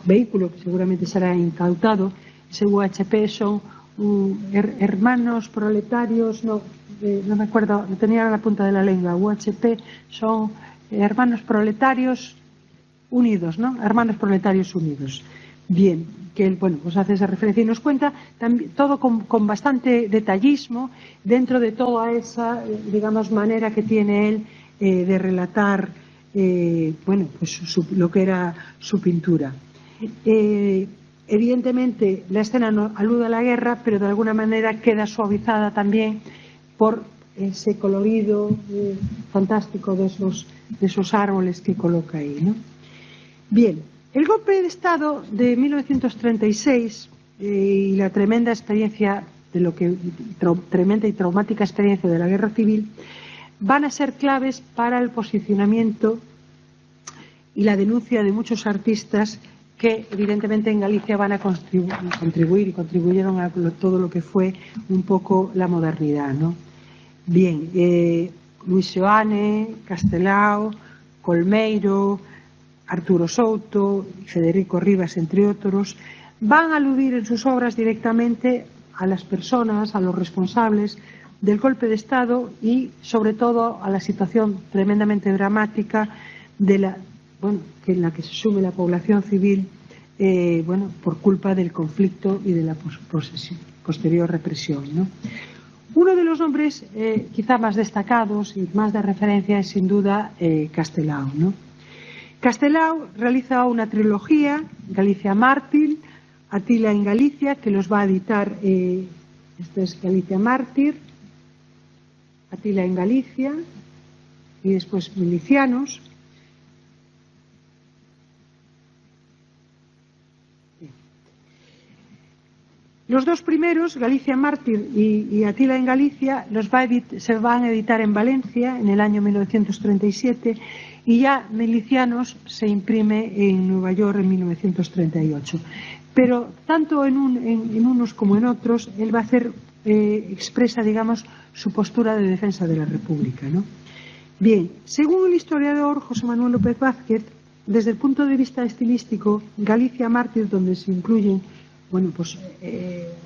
[SPEAKER 3] vehículo que seguramente será incautado, ese UHP son hermanos proletarios, no me acuerdo, lo tenía en la punta de la lengua. UHP son hermanos proletarios unidos, ¿no? Hermanos proletarios unidos. Bien, que él, bueno, pues hace esa referencia y nos cuenta también, todo con bastante detallismo dentro de toda esa, digamos, manera que tiene él de relatar, bueno, pues lo que era su pintura. Evidentemente la escena no alude a la guerra, pero de alguna manera queda suavizada también por ese colorido fantástico de esos árboles que coloca ahí, ¿no? Bien, el golpe de Estado de 1936 y la tremenda experiencia tremenda y traumática experiencia de la guerra civil van a ser claves para el posicionamiento y la denuncia de muchos artistas que evidentemente en Galicia van a contribuir y contribuyeron a todo lo que fue un poco la modernidad, ¿no? Bien, Luis Seoane, Castelao, Colmeiro, Arturo Souto, Federico Rivas, entre otros, van a aludir en sus obras directamente a las personas, a los responsables del golpe de Estado y sobre todo a la situación tremendamente dramática de en la que se sume la población civil por culpa del conflicto y de la posterior represión, ¿no? Uno de los nombres quizá más destacados y más de referencia es sin duda Castelao, ¿no? Castelao realiza una trilogía, Galicia Mártir, Atila en Galicia, que los va a editar, esto es Galicia Mártir, Atila en Galicia y después Milicianos. Los dos primeros, Galicia Mártir y Atila en Galicia, se van a editar en Valencia en el año 1937 y ya Milicianos se imprime en Nueva York en 1938. Pero tanto en unos como en otros, él va a hacer, expresa, digamos, su postura de defensa de la República, ¿no? Bien, según el historiador José Manuel López Vázquez, desde el punto de vista estilístico, Galicia Mártir, donde se incluyen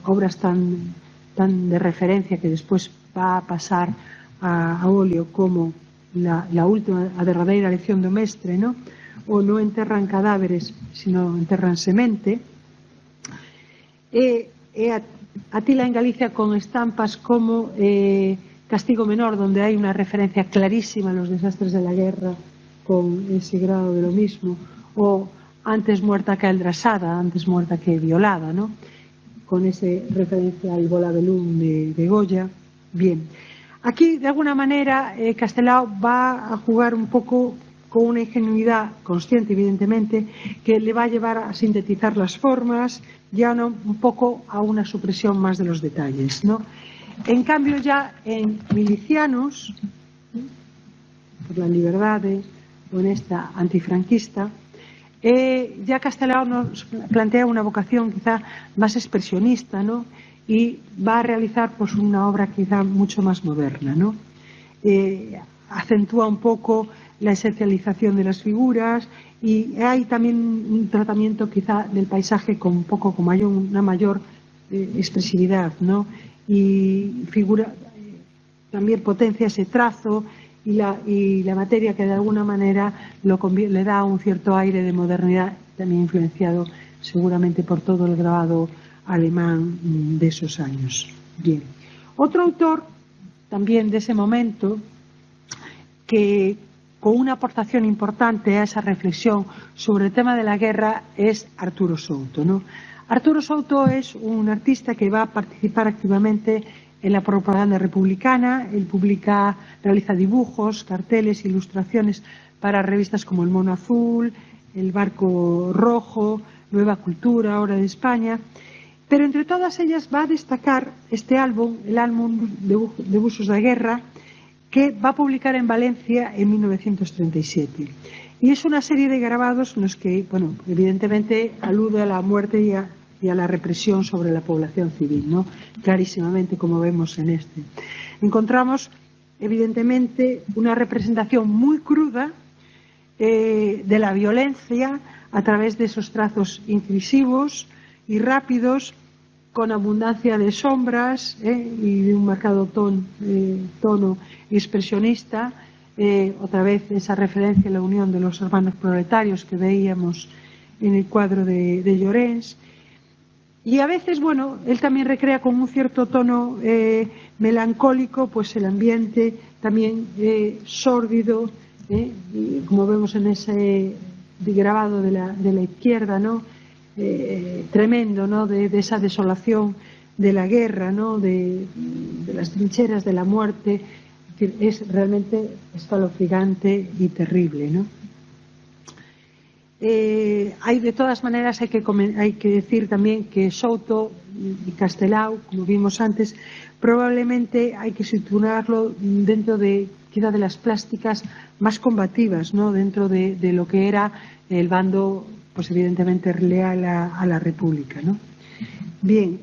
[SPEAKER 3] obras tan de referencia que después va a pasar a óleo como la última, a derradeira lección do mestre, ¿no? O no enterran cadáveres, sino enterran semente. Atila en Galicia con estampas como Castigo Menor, donde hay una referencia clarísima a los desastres de la guerra con ese grado de lo mismo, o Antes muerta que aldrasada, antes muerta que violada, ¿no? Con esa referencia al Volabelún de Goya. Bien, aquí de alguna manera Castelao va a jugar un poco con una ingenuidad consciente, evidentemente, que le va a llevar a sintetizar las formas, ya no un poco a una supresión más de los detalles, ¿no? En cambio ya en Milicianos, por la libertad honesta antifranquista, ya Castelao nos plantea una vocación quizá más expresionista, ¿no? Y va a realizar pues una obra quizá mucho más moderna, ¿no? Acentúa un poco la esencialización de las figuras y hay también un tratamiento quizá del paisaje con un poco como hay una mayor expresividad, ¿no? Y figura también potencia ese trazo y la materia que de alguna manera le da un cierto aire de modernidad, también influenciado seguramente por todo el grabado alemán de esos años. Bien, otro autor también de ese momento que con una aportación importante a esa reflexión sobre el tema de la guerra es Arturo Souto, ¿no? Arturo Souto es un artista que va a participar activamente en la propaganda republicana. Él realiza dibujos, carteles, ilustraciones para revistas como El Mono Azul, El Barco Rojo, Nueva Cultura, Hora de España. Pero entre todas ellas va a destacar este álbum, el álbum de Busos da Guerra, que va a publicar en Valencia en 1937. Y es una serie de grabados en los que, bueno, evidentemente alude a la muerte y a y a la represión sobre la población civil, ¿no? Clarísimamente, como vemos en este. Encontramos, evidentemente, una representación muy cruda de la violencia a través de esos trazos incisivos y rápidos, con abundancia de sombras y de un marcado tono expresionista. Otra vez esa referencia a la unión de los hermanos proletarios que veíamos en el cuadro de Llorens. Y a veces, bueno, él también recrea con un cierto tono melancólico, pues el ambiente también sórdido, y como vemos en ese grabado de la izquierda, ¿no? Tremendo, ¿no? De esa desolación de la guerra, ¿no? De las trincheras, de la muerte. Es realmente escalofriante y terrible, ¿no? De todas maneras hay que decir también que Souto y Castelao, como vimos antes, probablemente hay que situarlo dentro de quizá de las plásticas más combativas, ¿no? Dentro de lo que era el bando, pues evidentemente leal a la República, ¿no? Bien,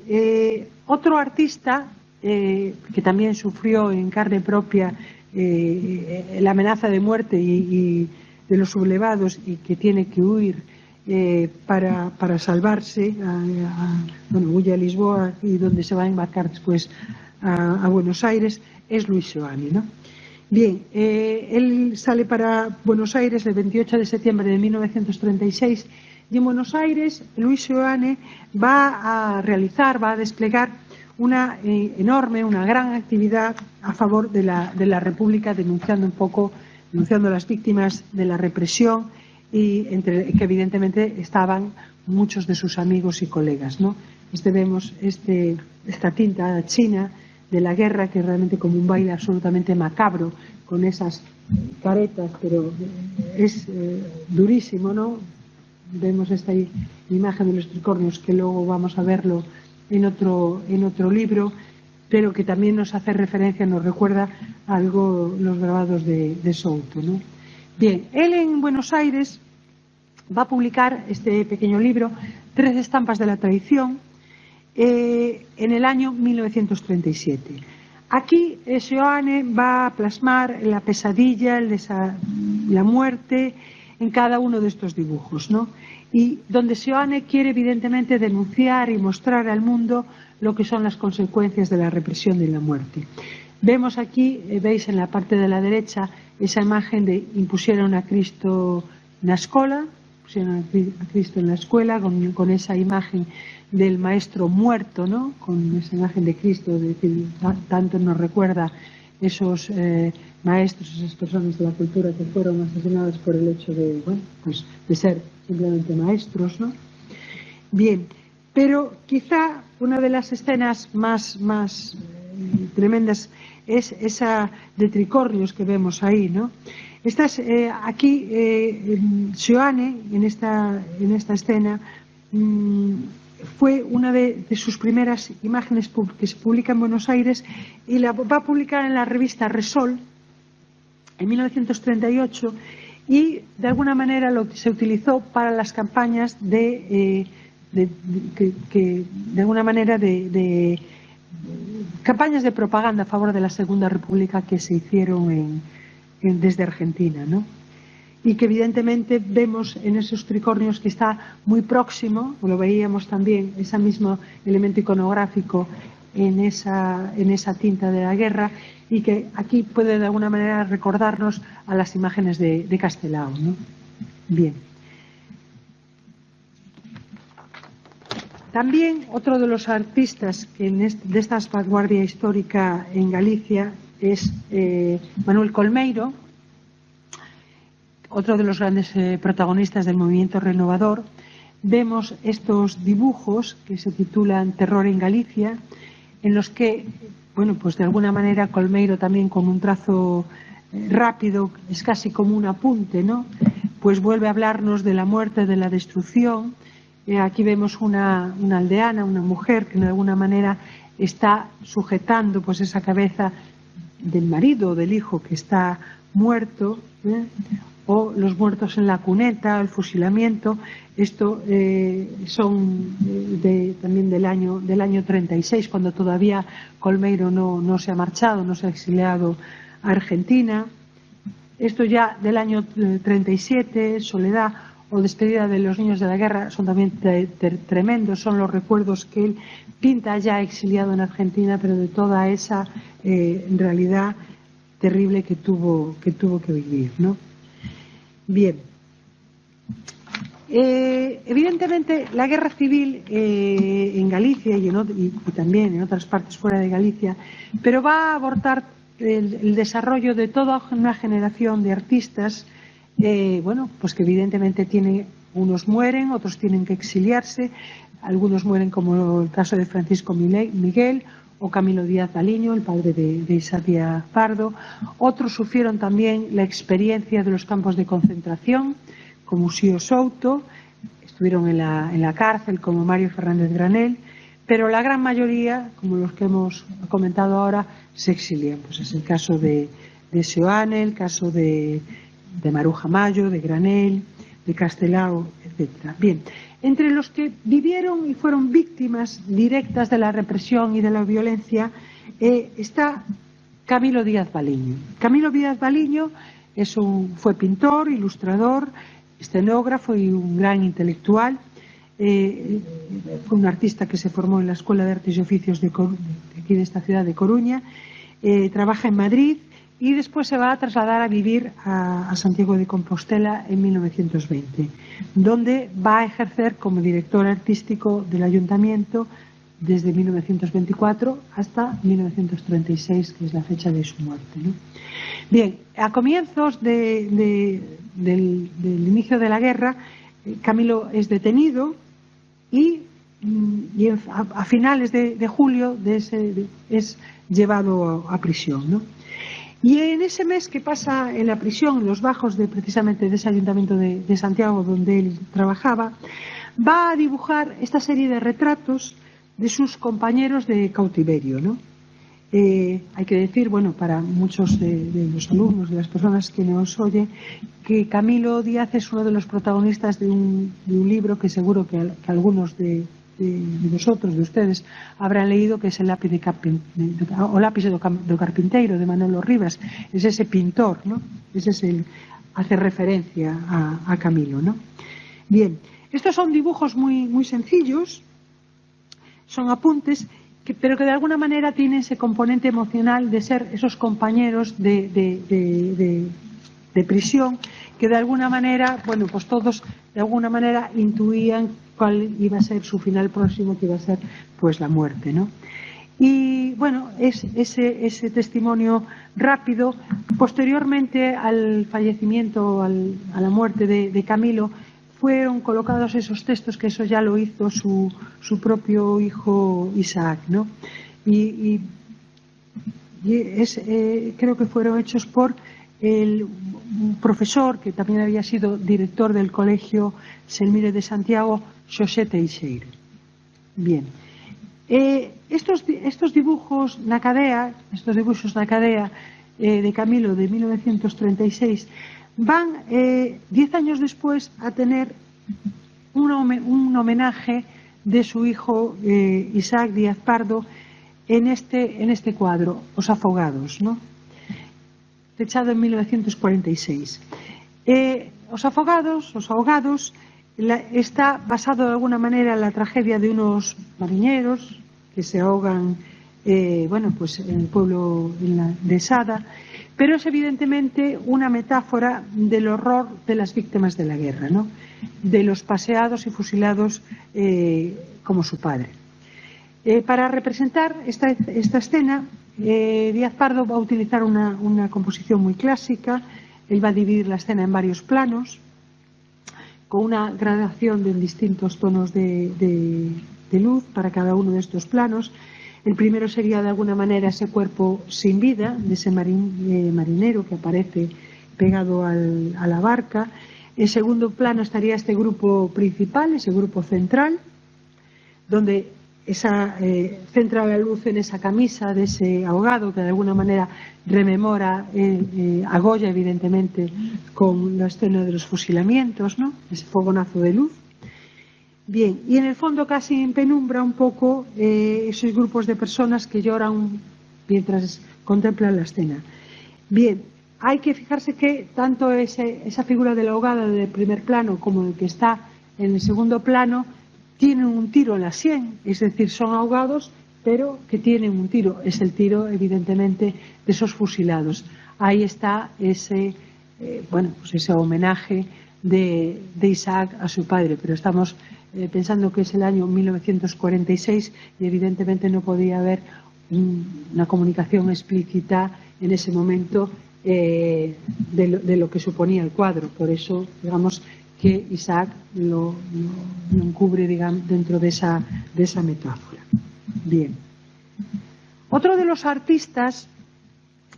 [SPEAKER 3] otro artista que también sufrió en carne propia la amenaza de muerte y de los sublevados, y que tiene que huir para salvarse, huye a Lisboa, y donde se va a embarcar después a Buenos Aires, es Luis Seoane, ¿no? Bien, él sale para Buenos Aires el 28 de septiembre de 1936, y en Buenos Aires Luis Seoane va a desplegar una gran actividad a favor de la República, denunciando las víctimas de la represión, y entre que evidentemente estaban muchos de sus amigos y colegas, ¿no? Vemos esta tinta china de la guerra, que es realmente como un baile absolutamente macabro, con esas caretas, pero es durísimo, ¿no? Vemos esta imagen de los tricornios, que luego vamos a verlo en otro libro, pero que también nos hace referencia, nos recuerda algo los grabados de Souto, ¿no? Bien, él en Buenos Aires va a publicar este pequeño libro, 13 estampas de la traición, en el año 1937. Aquí Seoane va a plasmar la pesadilla, la muerte en cada uno de estos dibujos, ¿no? Y donde Seoane quiere evidentemente denunciar y mostrar al mundo lo que son las consecuencias de la represión y la muerte. Vemos aquí, veis en la parte de la derecha, esa imagen de impusieron a Cristo na escola, pusieron a Cristo en la escuela, con esa imagen del maestro muerto, ¿no? Con esa imagen de Cristo, es decir, tanto nos recuerda esos maestros, esas personas de la cultura que fueron asesinadas por el hecho de ser simplemente maestros, ¿no? Bien, pero quizá una de las escenas más tremendas es esa de tricornios que vemos ahí, ¿no? Aquí Seoane, en esta escena, fue una de sus primeras imágenes que se publica en Buenos Aires, y la va a publicar en la revista Resol en 1938, y de alguna manera se utilizó para las campañas de campañas de propaganda a favor de la Segunda República que se hicieron desde Argentina, ¿no? Y que evidentemente vemos en esos tricornios que está muy próximo, lo veíamos también, ese mismo elemento iconográfico en esa tinta de la guerra, y que aquí puede de alguna manera recordarnos a las imágenes de Castelao, ¿no? Bien. También otro de los artistas de esta vanguardia histórica en Galicia es Manuel Colmeiro, otro de los grandes protagonistas del movimiento renovador. Vemos estos dibujos que se titulan Terror en Galicia, en los que, pues de alguna manera Colmeiro, también con un trazo rápido, es casi como un apunte, ¿no? Pues vuelve a hablarnos de la muerte, de la destrucción. Aquí vemos una aldeana, una mujer que de alguna manera está sujetando pues esa cabeza del marido o del hijo que está muerto, o los muertos en la cuneta, el fusilamiento. Esto son también del año 36, cuando todavía Colmeiro no se ha marchado, no se ha exiliado a Argentina. Esto ya del año 37, Soledad o Despedida de los niños de la guerra, son también tremendos, son los recuerdos que él pinta ya exiliado en Argentina, pero de toda esa realidad terrible que tuvo que vivir, ¿no? Bien. Evidentemente la guerra civil en Galicia y también en otras partes fuera de Galicia, pero va a abortar el desarrollo de toda una generación de artistas, pues que evidentemente unos mueren, otros tienen que exiliarse, algunos mueren como el caso de Francisco Miguel o Camilo Díaz Baliño, el padre de Isaac Díaz Pardo. Otros sufrieron también la experiencia de los campos de concentración, como Uxío Souto, estuvieron en la cárcel, como Mario Fernández Granell, pero la gran mayoría, como los que hemos comentado ahora, se exilian. Pues es el caso de Seoane, el caso de Maruja Mayo, de Granell, de Castelao, etc. Bien, entre los que vivieron y fueron víctimas directas de la represión y de la violencia está Camilo Díaz Baliño. Camilo Díaz Baliño fue pintor, ilustrador, escenógrafo y un gran intelectual. Fue un artista que se formó en la Escuela de Artes y Oficios de aquí de esta ciudad de Coruña. Trabaja en Madrid y después se va a trasladar a vivir a Santiago de Compostela en 1920, donde va a ejercer como director artístico del ayuntamiento desde 1924 hasta 1936, que es la fecha de su muerte, ¿no? Bien, a comienzos del inicio de la guerra, Camilo es detenido y a finales de julio es llevado a prisión, ¿no? Y en ese mes que pasa en la prisión, en los bajos precisamente de ese ayuntamiento de Santiago donde él trabajaba, va a dibujar esta serie de retratos de sus compañeros de cautiverio, ¿no? Hay que decir, para muchos de los alumnos, de las personas que nos oyen, que Camilo Díaz es uno de los protagonistas de un libro que seguro que algunos de vosotros, de ustedes, habrán leído, que es el Lápiz do Carpinteiro, de Manolo Rivas. Es ese pintor, ¿no? Hace referencia a Camilo, ¿no? Bien, estos son dibujos muy, muy sencillos, son apuntes, pero que de alguna manera tienen ese componente emocional de ser esos compañeros de prisión, que de alguna manera, pues todos de alguna manera intuían cuál iba a ser su final próximo, que iba a ser pues la muerte, ¿no? Y es ese testimonio rápido. Posteriormente al fallecimiento, a la muerte de Camilo, fueron colocados esos textos, que eso ya lo hizo su propio hijo Isaac, ¿no? Y creo que fueron hechos por el profesor que también había sido director del colegio Selmire de Santiago, Xosé Teixeira. Bien, estos dibujos na cadea de Camilo de 1936 van 10 años después a tener un homenaje de su hijo Isaac Díaz Pardo en este cuadro, Os Afogados, ¿no? Fechado en 1946. Os Ahogados está basado de alguna manera en la tragedia de unos marineros que se ahogan en el pueblo de Sada, pero es evidentemente una metáfora del horror de las víctimas de la guerra, ¿no? De los paseados y fusilados como su padre. Para representar esta escena, Díaz Pardo va a utilizar una composición muy clásica. Él va a dividir la escena en varios planos, con una gradación de distintos tonos de luz para cada uno de estos planos. El primero sería de alguna manera ese cuerpo sin vida, de ese marinero que aparece pegado a la barca. En segundo plano estaría este grupo principal, ese grupo central, donde centra la luz en esa camisa de ese ahogado que de alguna manera rememora a Goya, evidentemente, con la escena de los fusilamientos, ¿no? Ese fogonazo de luz. Bien, y en el fondo casi en penumbra un poco esos grupos de personas que lloran mientras contemplan la escena. Bien, hay que fijarse que tanto esa figura de la ahogada del primer plano como el que está en el segundo plano tienen un tiro en la sien, es decir, son ahogados, pero que tienen un tiro. Es el tiro, evidentemente, de esos fusilados. Ahí está ese homenaje de Isaac a su padre, pero estamos pensando que es el año 1946 y evidentemente no podía haber una comunicación explícita en ese momento de lo que suponía el cuadro. Por eso, digamos, que Isaac lo encubre, digamos, dentro de esa metáfora. Bien. Otro de los artistas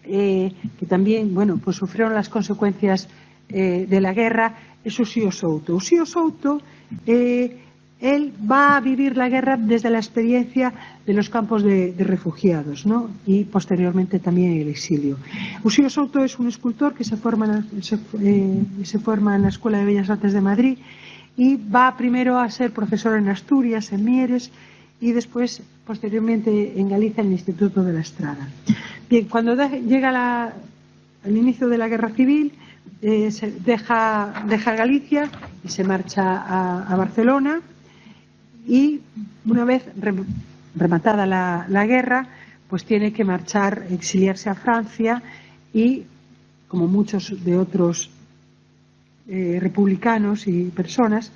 [SPEAKER 3] que también, pues sufrieron las consecuencias de la guerra es Ushio Souto. Ushio Souto, él va a vivir la guerra desde la experiencia de los campos de refugiados, ¿no? Y posteriormente también el exilio. Ushio Souto es un escultor que se forma en la Escuela de Bellas Artes de Madrid y va primero a ser profesor en Asturias, en Mieres, y después, posteriormente, en Galicia, en el Instituto de la Estrada. Bien, cuando llega al inicio de la Guerra Civil, deja Galicia y se marcha a Barcelona, y una vez rematada la guerra, pues tiene que marchar, exiliarse a Francia, y como muchos de otros republicanos y personas,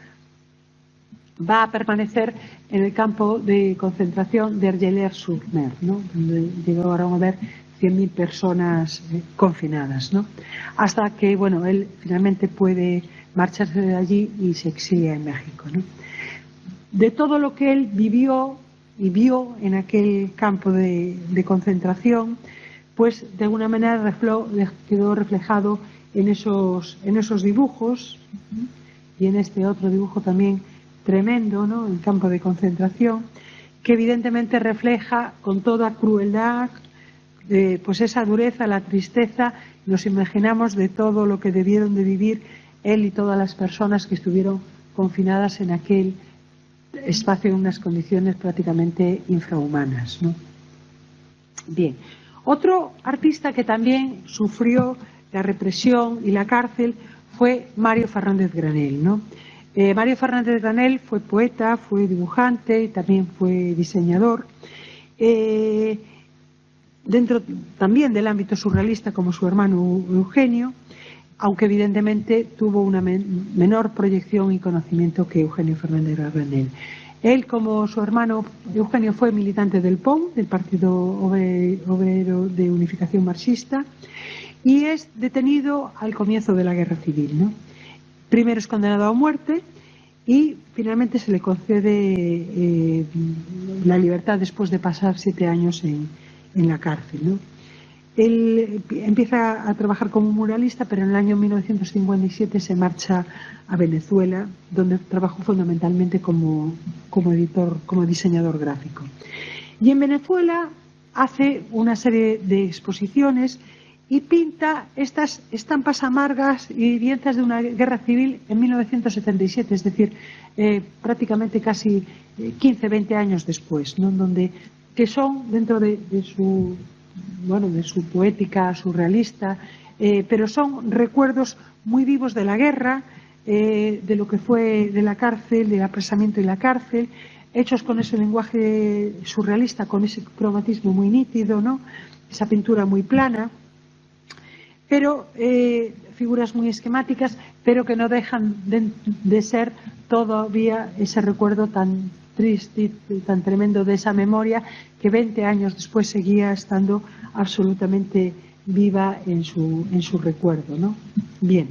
[SPEAKER 3] va a permanecer en el campo de concentración de Argelers-sur-Mer, ¿no? Donde llegaron a haber 100.000 personas confinadas, ¿no? Hasta que, él finalmente puede marcharse de allí y se exilia en México, ¿no? De todo lo que él vivió y vio en aquel campo de concentración, pues de alguna manera quedó reflejado en esos dibujos, y en este otro dibujo también tremendo, ¿no? El campo de concentración, que evidentemente refleja con toda crueldad pues esa dureza, la tristeza. Nos imaginamos de todo lo que debieron de vivir él y todas las personas que estuvieron confinadas en aquel espacio en unas condiciones prácticamente infrahumanas, ¿no? Bien, otro artista que también sufrió la represión y la cárcel fue Mario Fernández Granell, ¿no? Mario Fernández Granell fue poeta, fue dibujante y también fue diseñador, dentro también del ámbito surrealista como su hermano Eugenio, aunque evidentemente tuvo una menor proyección y conocimiento que Eugenio Fernández Granell. Él, como su hermano Eugenio, fue militante del POM, del Partido Obrero de Unificación Marxista, y es detenido al comienzo de la Guerra Civil, ¿no? Primero es condenado a muerte y finalmente se le concede la libertad después de pasar 7 años en la cárcel, ¿no? Él empieza a trabajar como muralista, pero en el año 1957 se marcha a Venezuela, donde trabajó fundamentalmente como editor, como diseñador gráfico. Y en Venezuela hace una serie de exposiciones y pinta estas estampas amargas y hirientes de una guerra civil en 1977, es decir, prácticamente casi 15-20 años después, ¿no? Que son dentro de su poética surrealista, pero son recuerdos muy vivos de la guerra, de lo que fue de la cárcel, del apresamiento y la cárcel, hechos con ese lenguaje surrealista, con ese cromatismo muy nítido, ¿no? Esa pintura muy plana, pero figuras muy esquemáticas, pero que no dejan de ser todavía ese recuerdo tan triste y tan tremendo de esa memoria que 20 años después seguía estando absolutamente viva en su recuerdo, ¿no? Bien.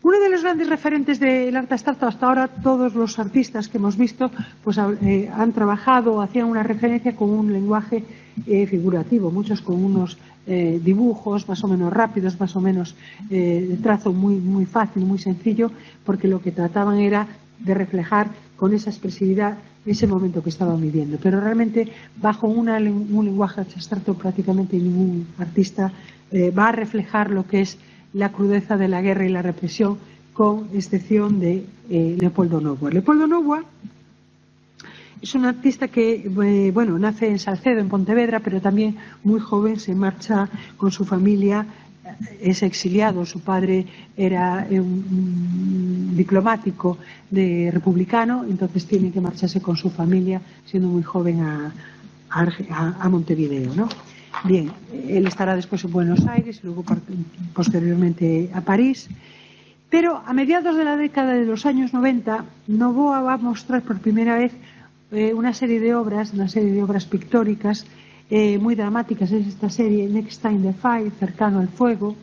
[SPEAKER 3] Uno de los grandes referentes del arte abstracto, hasta ahora todos los artistas que hemos visto pues han trabajado, hacían una referencia con un lenguaje figurativo, muchos con unos dibujos más o menos rápidos, más o menos de trazo muy fácil, muy sencillo, porque lo que trataban era de reflejar con esa expresividad ese momento que estaban viviendo. Pero realmente bajo un lenguaje abstracto prácticamente ningún artista va a reflejar lo que es la crudeza de la guerra y la represión, con excepción de Leopoldo Novoa. Leopoldo Novoa es un artista que, bueno, nace en Salcedo, en Pontevedra, pero también muy joven se marcha con su familia, es exiliado. Su padre era un diplomático republicano, entonces tiene que marcharse con su familia, siendo muy joven, a Montevideo, ¿no? Bien, él estará después en Buenos Aires y luego posteriormente a París. Pero a mediados de la década de los años 90, Novoa va a mostrar por primera vez una serie de obras pictóricas muy dramáticas. Es esta serie Next Time the Fire, Cercano al Fuego.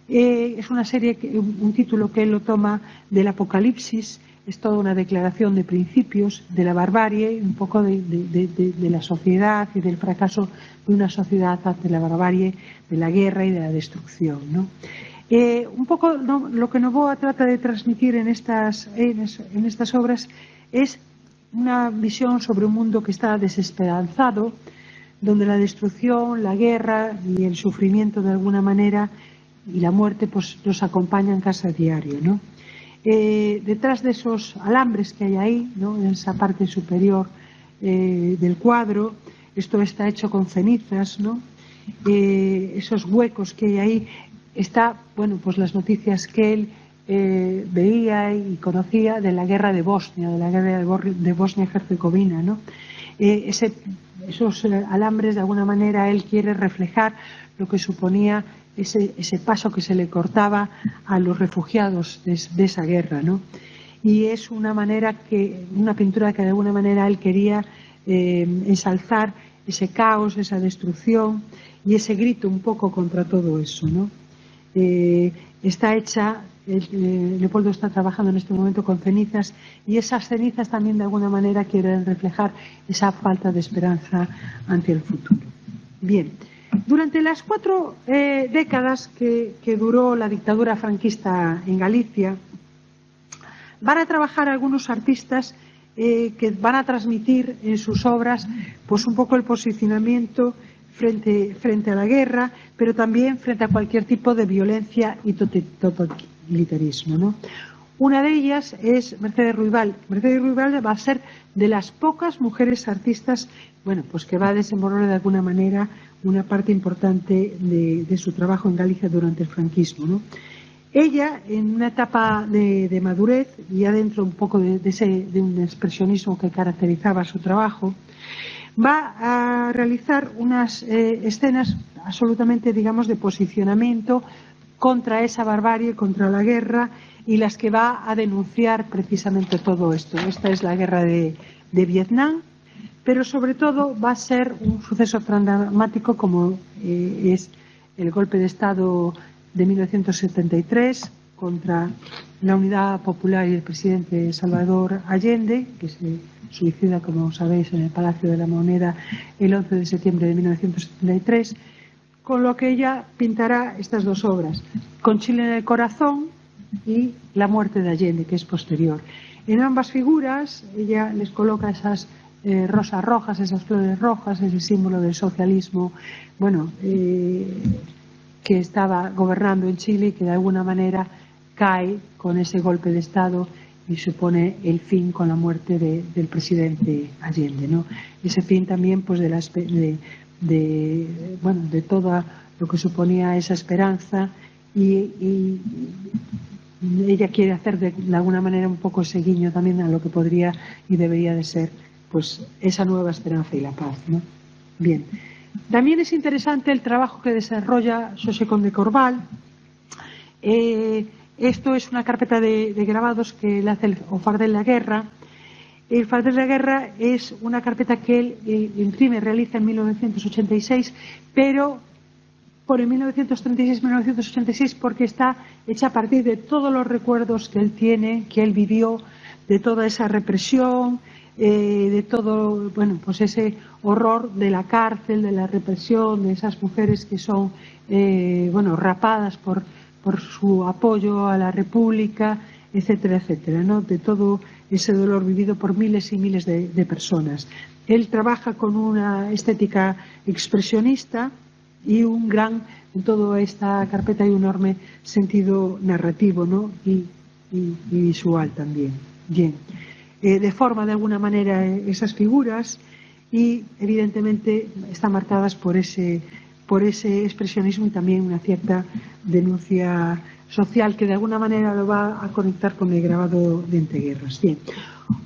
[SPEAKER 3] Es una serie, un título que él lo toma del Apocalipsis. Es toda una declaración de principios, de la barbarie, un poco de la sociedad y del fracaso de una sociedad ante la barbarie, de la guerra y de la destrucción, ¿no? Un poco lo que Novoa trata de transmitir en estas obras es una visión sobre un mundo que está desesperanzado, donde la destrucción, la guerra y el sufrimiento de alguna manera y la muerte pues los acompañan casi a diario, ¿no? Detrás de esos alambres que hay ahí, ¿no?, en esa parte superior del cuadro, esto está hecho con cenizas, ¿no? Esos huecos que hay ahí, está, bueno, pues las noticias que él veía y conocía de la guerra de Bosnia, de Bosnia-Herzegovina, ¿no? Esos alambres, de alguna manera, él quiere reflejar lo que suponía ese paso que se le cortaba a los refugiados de esa guerra, ¿no? Y es una pintura que de alguna manera él quería ensalzar ese caos, esa destrucción y ese grito un poco contra todo eso, ¿no? Está hecha, Leopoldo está trabajando en este momento con cenizas, y esas cenizas también de alguna manera quieren reflejar esa falta de esperanza ante el futuro. Bien, durante las 4 décadas que duró la dictadura franquista en Galicia, van a trabajar algunos artistas que van a transmitir en sus obras pues un poco el posicionamiento frente a la guerra, pero también frente a cualquier tipo de violencia y totalitarismo, ¿no? Una de ellas es Mercedes Ruibal. Mercedes Ruibal va a ser de las pocas mujeres artistas, bueno, pues que va a desenvolver de alguna manera una parte importante de su trabajo en Galicia durante el franquismo, ¿no? Ella, en una etapa de madurez y ya dentro un poco de un expresionismo que caracterizaba su trabajo, va a realizar unas escenas absolutamente, digamos, de posicionamiento contra esa barbarie, contra la guerra, y las que va a denunciar precisamente todo esto. Esta es la guerra de Vietnam, pero sobre todo va a ser un suceso tan dramático como es el golpe de Estado de 1973 contra la Unidad Popular y el presidente Salvador Allende, que se suicida, como sabéis, en el Palacio de la Moneda el 11 de septiembre de 1973, con lo que ella pintará estas 2 obras, Con Chile en el corazón y La muerte de Allende, que es posterior. En ambas figuras ella les coloca esas rosas rojas, esas flores rojas, ese símbolo del socialismo, bueno, que estaba gobernando en Chile y que de alguna manera cae con ese golpe de Estado y supone el fin con la muerte del presidente Allende, ¿no? Ese fin también pues de todo lo que suponía esa esperanza, y ella quiere hacer de alguna manera un poco ese guiño también a lo que podría y debería de ser pues esa nueva esperanza y la paz, ¿no? Bien. También es interesante el trabajo que desarrolla Xosé Conde Corval. Esto es una carpeta de grabados que le hace o Fardel la Guerra. El Fardel la Guerra es una carpeta que él imprime, realiza en 1986, pero por en 1936-1986 porque está hecha a partir de todos los recuerdos que él tiene, que él vivió, de toda esa represión, de todo, bueno, pues ese horror de la cárcel, de la represión, de esas mujeres que son, bueno, rapadas por su apoyo a la República, etcétera, etcétera, ¿no? De todo ese dolor vivido por miles y miles de personas. Él trabaja con una estética expresionista y en toda esta carpeta hay un enorme sentido narrativo, ¿no? y visual también. Bien. Deforma de alguna manera esas figuras y evidentemente están marcadas por ese expresionismo y también una cierta denuncia social que de alguna manera lo va a conectar con el grabado de entreguerras. Bien.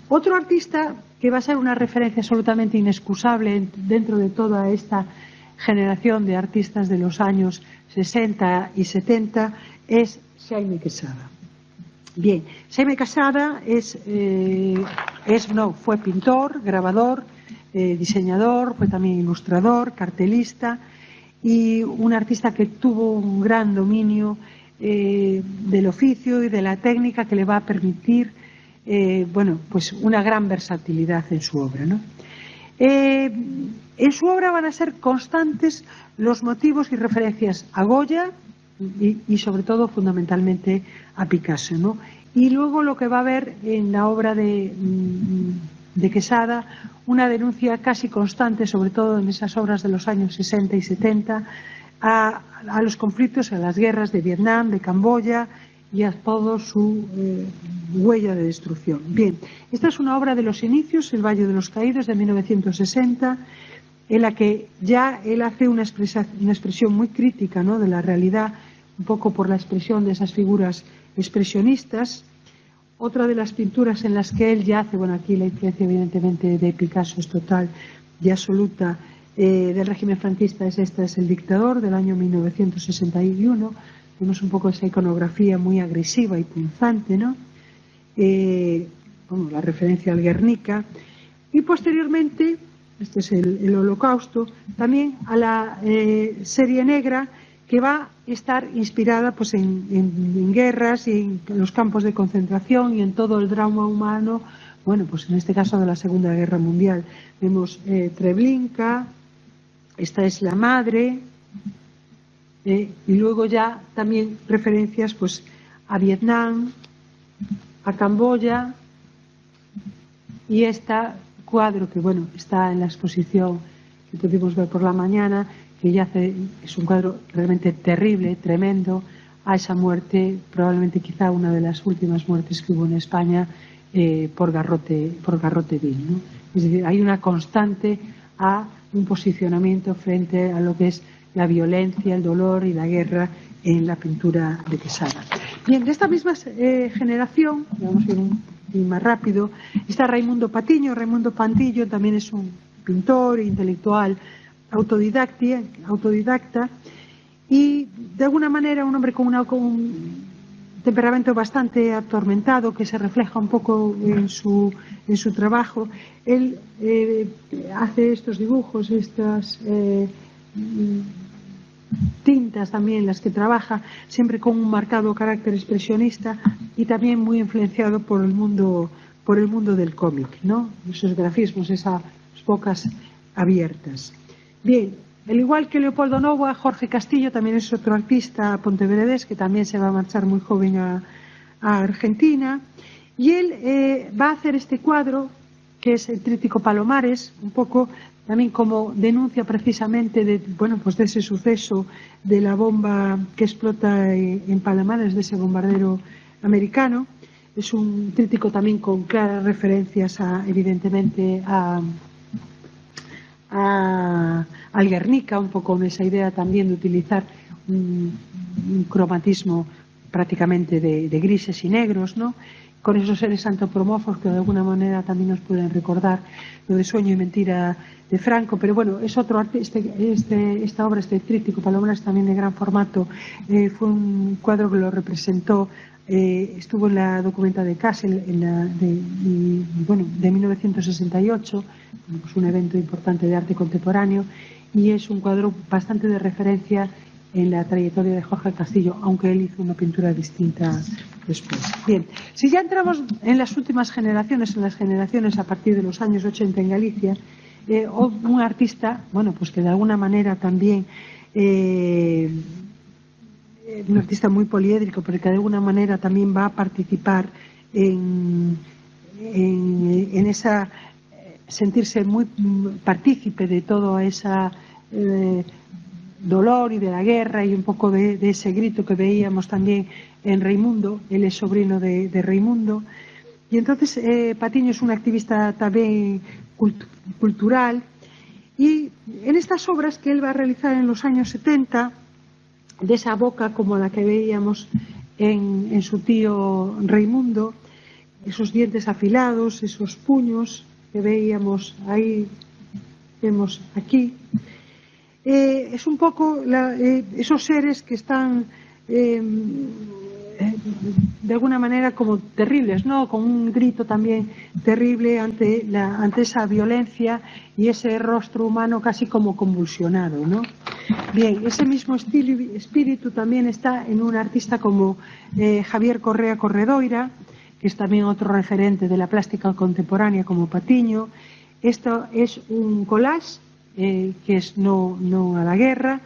[SPEAKER 3] Otro artista que va a ser una referencia absolutamente inexcusable dentro de toda esta generación de artistas de los años 60 y 70 es Xaime Quesada. Bien, Xaime Quesada fue pintor, grabador, diseñador, fue también ilustrador, cartelista y un artista que tuvo un gran dominio del oficio y de la técnica que le va a permitir pues una gran versatilidad en su obra, ¿no? En su obra van a ser constantes los motivos y referencias a Goya y sobre todo fundamentalmente a Picasso, ¿no? Y luego lo que va a haber en la obra de Quesada, una denuncia casi constante, sobre todo en esas obras de los años 60 y 70, a los conflictos, a las guerras de Vietnam, de Camboya y a todo su huella de destrucción. Bien, esta es una obra de los inicios, El Valle de los Caídos, de 1960, en la que ya él hace una expresión muy crítica, ¿no?, de la realidad, un poco por la expresión de esas figuras expresionistas. Otra de las pinturas en las que él ya hace, bueno, aquí la influencia evidentemente de Picasso es total y absoluta, del régimen franquista, es El Dictador, del año 1961. Vemos un poco esa iconografía muy agresiva y punzante, ¿no? La referencia al Guernica. Y posteriormente, este es el Holocausto, también a la serie negra, que va a estar inspirada pues en guerras y en los campos de concentración y en todo el drama humano, bueno, pues en este caso de la Segunda Guerra Mundial. Vemos Treblinka, esta es La Madre, y luego ya también referencias pues a Vietnam, a Camboya, y este cuadro que bueno está en la exposición que pudimos ver por la mañana, que ya es un cuadro realmente terrible, tremendo, a esa muerte, probablemente quizá una de las últimas muertes que hubo en España por garrote vil, ¿no? Es decir, hay una constante a un posicionamiento frente a lo que es la violencia, el dolor y la guerra en la pintura de Quesada. Bien, de esta misma generación, vamos a ir un poquito más rápido, está Raimundo Patiño. Raimundo Pantillo también es un pintor intelectual autodidacta y de alguna manera un hombre con un temperamento bastante atormentado que se refleja un poco en su trabajo. Él hace estos dibujos, estas tintas también las que trabaja, siempre con un marcado carácter expresionista y también muy influenciado por el mundo del cómic, ¿no? Esos grafismos, esas bocas abiertas. Bien, al igual que Leopoldo Novoa, Jorge Castillo también es otro artista pontevedrés que también se va a marchar muy joven a Argentina, y él va a hacer este cuadro que es el Tríptico Palomares, un poco también como denuncia precisamente de ese suceso de la bomba que explota en Palomares, de ese bombardero americano. Es un tríptico también con claras referencias evidentemente al Guernica, un poco de esa idea también de utilizar un cromatismo prácticamente de grises y negros, ¿no?, con esos seres antropomorfos que de alguna manera también nos pueden recordar lo de Sueño y Mentira de Franco. Pero bueno, es otro artista, esta obra, este tríptico Palomares, también de gran formato, fue un cuadro que lo representó, estuvo en la documenta de Kassel de 1968, pues un evento importante de arte contemporáneo, y es un cuadro bastante de referencia en la trayectoria de Jorge Castillo, aunque él hizo una pintura distinta después. Bien, si ya entramos en las últimas generaciones, en las generaciones a partir de los años 80 en Galicia, un artista, bueno, pues que de alguna manera también un artista muy poliédrico, pero que de alguna manera también va a participar en esa, sentirse muy partícipe de todo ese dolor y de la guerra y un poco de ese grito que veíamos también en Reimundo. Él es sobrino de Reimundo. Y entonces Patiño es un activista también cultural, y en estas obras que él va a realizar en los años 70, de esa boca como la que veíamos en su tío Reimundo, esos dientes afilados, esos puños que veíamos ahí, vemos aquí, es un poco esos seres que están de alguna manera como terribles, ¿no? Con un grito también terrible ante esa violencia y ese rostro humano casi como convulsionado, ¿no? Bien, ese mismo espíritu también está en un artista como Javier Correa Corredoira, que es también otro referente de la plástica contemporánea como Patiño. Esto es un collage que es no a la guerra.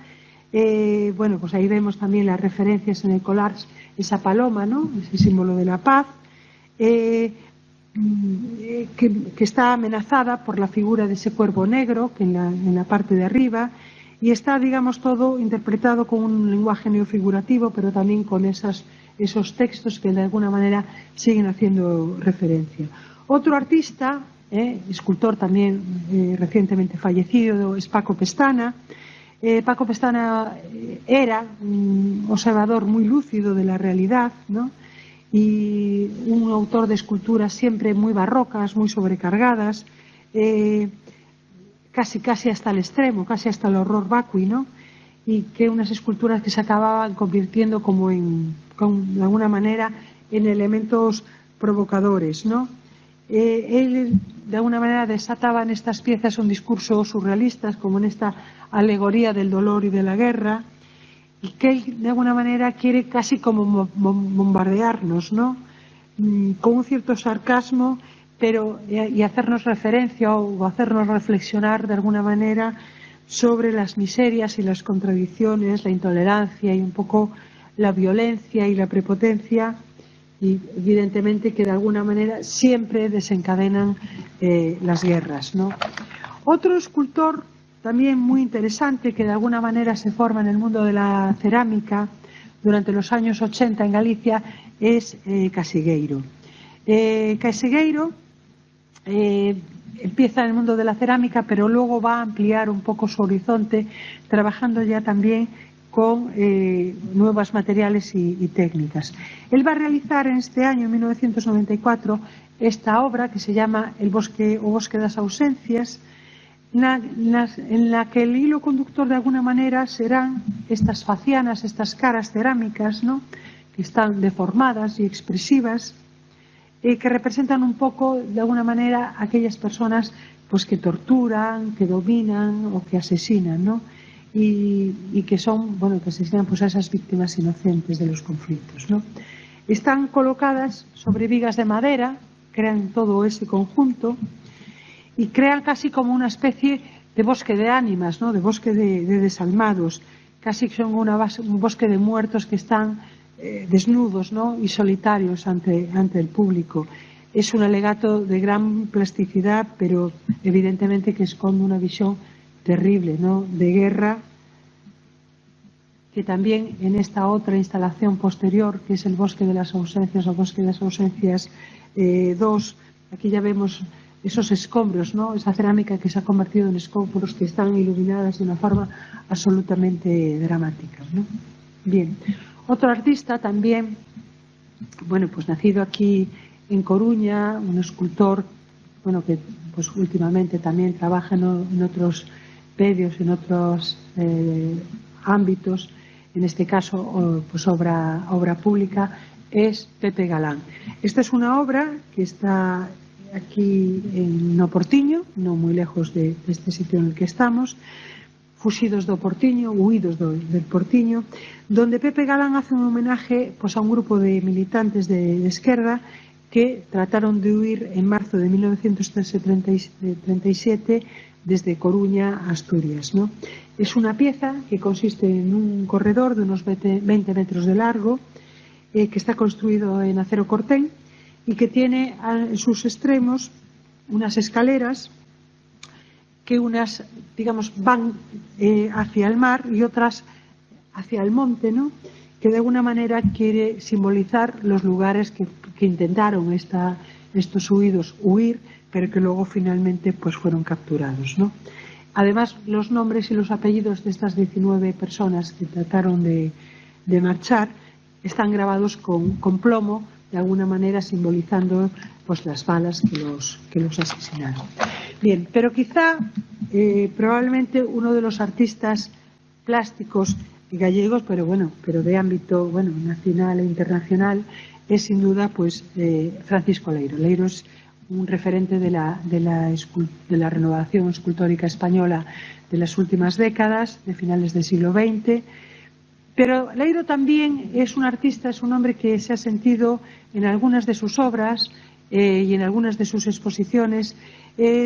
[SPEAKER 3] Bueno, pues ahí vemos también las referencias en el collage, esa paloma, ¿no? Ese símbolo de la paz, que está amenazada por la figura de ese cuervo negro que en la parte de arriba, y está, digamos, todo interpretado con un lenguaje neofigurativo, pero también con esos textos que de alguna manera siguen haciendo referencia. Otro artista, escultor también recientemente fallecido, es Paco Pestana. Paco Pestana era un observador muy lúcido de la realidad, ¿no? Y un autor de esculturas siempre muy barrocas, muy sobrecargadas, casi hasta el extremo, casi hasta el horror vacui, ¿no? Y que unas esculturas que se acababan convirtiendo como de alguna manera en elementos provocadores, ¿no? Él de alguna manera desataba en estas piezas un discurso surrealista, como en esta alegoría del dolor y de la guerra, y que él de alguna manera quiere casi como bombardearnos, ¿no? Con un cierto sarcasmo, pero y hacernos referencia o hacernos reflexionar de alguna manera sobre las miserias y las contradicciones, la intolerancia y un poco la violencia y la prepotencia, y evidentemente que de alguna manera siempre desencadenan las guerras, ¿no? Otro escultor también muy interesante que de alguna manera se forma en el mundo de la cerámica durante los años 80 en Galicia es Casigueiro. Casigueiro empieza en el mundo de la cerámica, pero luego va a ampliar un poco su horizonte, trabajando ya también con nuevos materiales y técnicas. Él va a realizar en este año, en 1994, esta obra que se llama O Bosque das Ausencias, en la que el hilo conductor de alguna manera serán estas facianas, estas caras cerámicas, ¿no? Que están deformadas y expresivas, que representan un poco de alguna manera aquellas personas pues que torturan, que dominan o que asesinan, ¿no? Y que son, bueno, que asesinan pues a esas víctimas inocentes de los conflictos, ¿no? Están colocadas sobre vigas de madera, crean todo ese conjunto y crean casi como una especie de bosque de ánimas, ¿no? De bosque de desalmados, casi son un bosque de muertos que están desnudos, ¿no? Y solitarios ante el público. Es un alegato de gran plasticidad, pero evidentemente que esconde una visión terrible, ¿no? De guerra, que también en esta otra instalación posterior, que es el Bosque de las Ausencias o Bosque de las Ausencias 2, aquí ya vemos esos escombros, ¿no? Esa cerámica que se ha convertido en escombros que están iluminadas de una forma absolutamente dramática, ¿no? Bien, otro artista también, bueno, pues nacido aquí en Coruña, un escultor, bueno, que pues últimamente también trabaja en otros medios, en otros ámbitos, en este caso pues obra pública, es Pepe Galán. Esta es una obra que está aquí en Oportiño, no muy lejos de este sitio en el que estamos, Fuxidos do Portiño, Huídos del Portiño, donde Pepe Galán hace un homenaje pues a un grupo de militantes de esquerda que trataron de huir en marzo de 1937 desde Coruña a Asturias, ¿no? Es una pieza que consiste en un corredor de unos 20 metros de largo, que está construido en acero corten y que tiene en sus extremos unas escaleras que unas, digamos, van hacia el mar y otras hacia el monte, ¿no? Que de alguna manera quiere simbolizar los lugares que intentaron estos huidos huir, pero que luego finalmente pues fueron capturados, ¿no? Además, los nombres y los apellidos de estas 19 personas que trataron de marchar están grabados con plomo, de alguna manera simbolizando pues las balas que los asesinaron. Bien, pero quizá probablemente uno de los artistas plásticos gallegos, pero de ámbito nacional e internacional, es sin duda pues Francisco Leiro. Leiro es un referente de la renovación escultórica española de las últimas décadas, de finales del siglo XX. Pero Leiro también es un artista, es un hombre que se ha sentido en algunas de sus obras y en algunas de sus exposiciones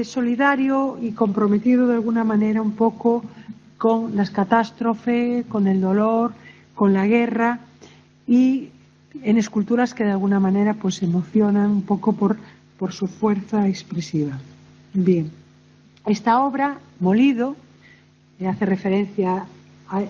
[SPEAKER 3] solidario y comprometido de alguna manera un poco con las catástrofes, con el dolor, con la guerra, y en esculturas que de alguna manera pues emocionan un poco por su fuerza expresiva. Bien, esta obra, Molido, hace referencia al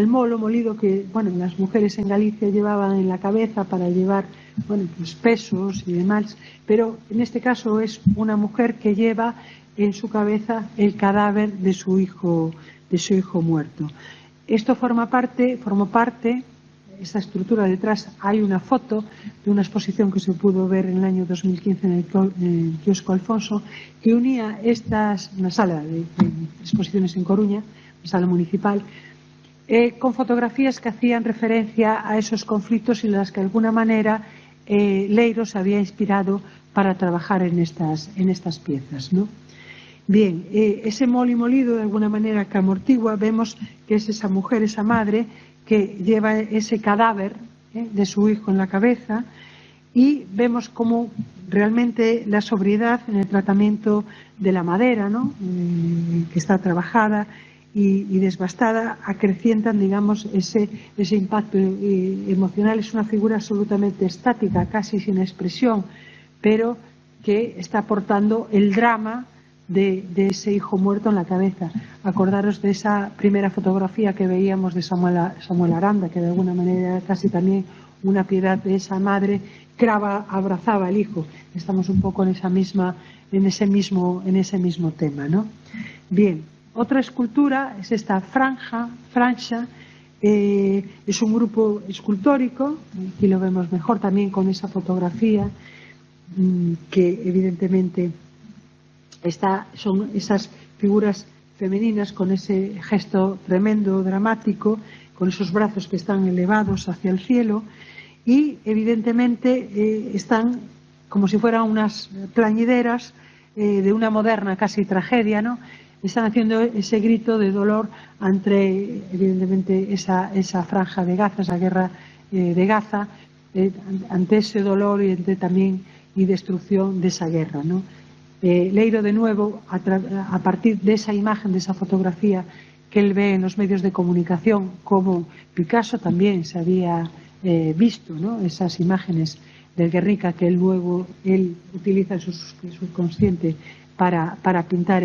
[SPEAKER 3] molo molido que las mujeres en Galicia llevaban en la cabeza para llevar pues pesos y demás, pero en este caso es una mujer que lleva en su cabeza el cadáver de su hijo muerto. Esto formó parte, esta estructura detrás. Hay una foto de una exposición que se pudo ver en el año 2015 en el kiosco Alfonso, que unía una sala de exposiciones en Coruña, una sala municipal, con fotografías que hacían referencia a esos conflictos y las que de alguna manera Leiro se había inspirado para trabajar en estas piezas, ¿no? Bien, ese molido de alguna manera que amortigua, vemos que es esa mujer, esa madre, que lleva ese cadáver de su hijo en la cabeza, y vemos cómo realmente la sobriedad en el tratamiento de la madera, ¿no? Que está trabajada y desbastada, acrecientan, digamos, ese impacto emocional. Es una figura absolutamente estática, casi sin expresión, pero que está aportando el drama de ese hijo muerto en la cabeza. Acordaros de esa primera fotografía que veíamos de Samuel Aranda, que de alguna manera era casi también una piedad de esa madre que abrazaba al hijo. Estamos un poco en ese mismo tema, ¿no? Bien, otra escultura es esta Franja, es un grupo escultórico, aquí lo vemos mejor también con esa fotografía, que evidentemente son esas figuras femeninas con ese gesto tremendo, dramático, con esos brazos que están elevados hacia el cielo, y evidentemente están como si fueran unas plañideras de una moderna casi tragedia, ¿no? Están haciendo ese grito de dolor ante evidentemente esa franja de Gaza, esa guerra de Gaza, ante ese dolor y también destrucción de esa guerra, ¿no? Leiro, de nuevo, a partir de esa imagen, de esa fotografía que él ve en los medios de comunicación, como Picasso también se había visto, ¿no? Esas imágenes del Guernica que él utiliza en su subconsciente para pintar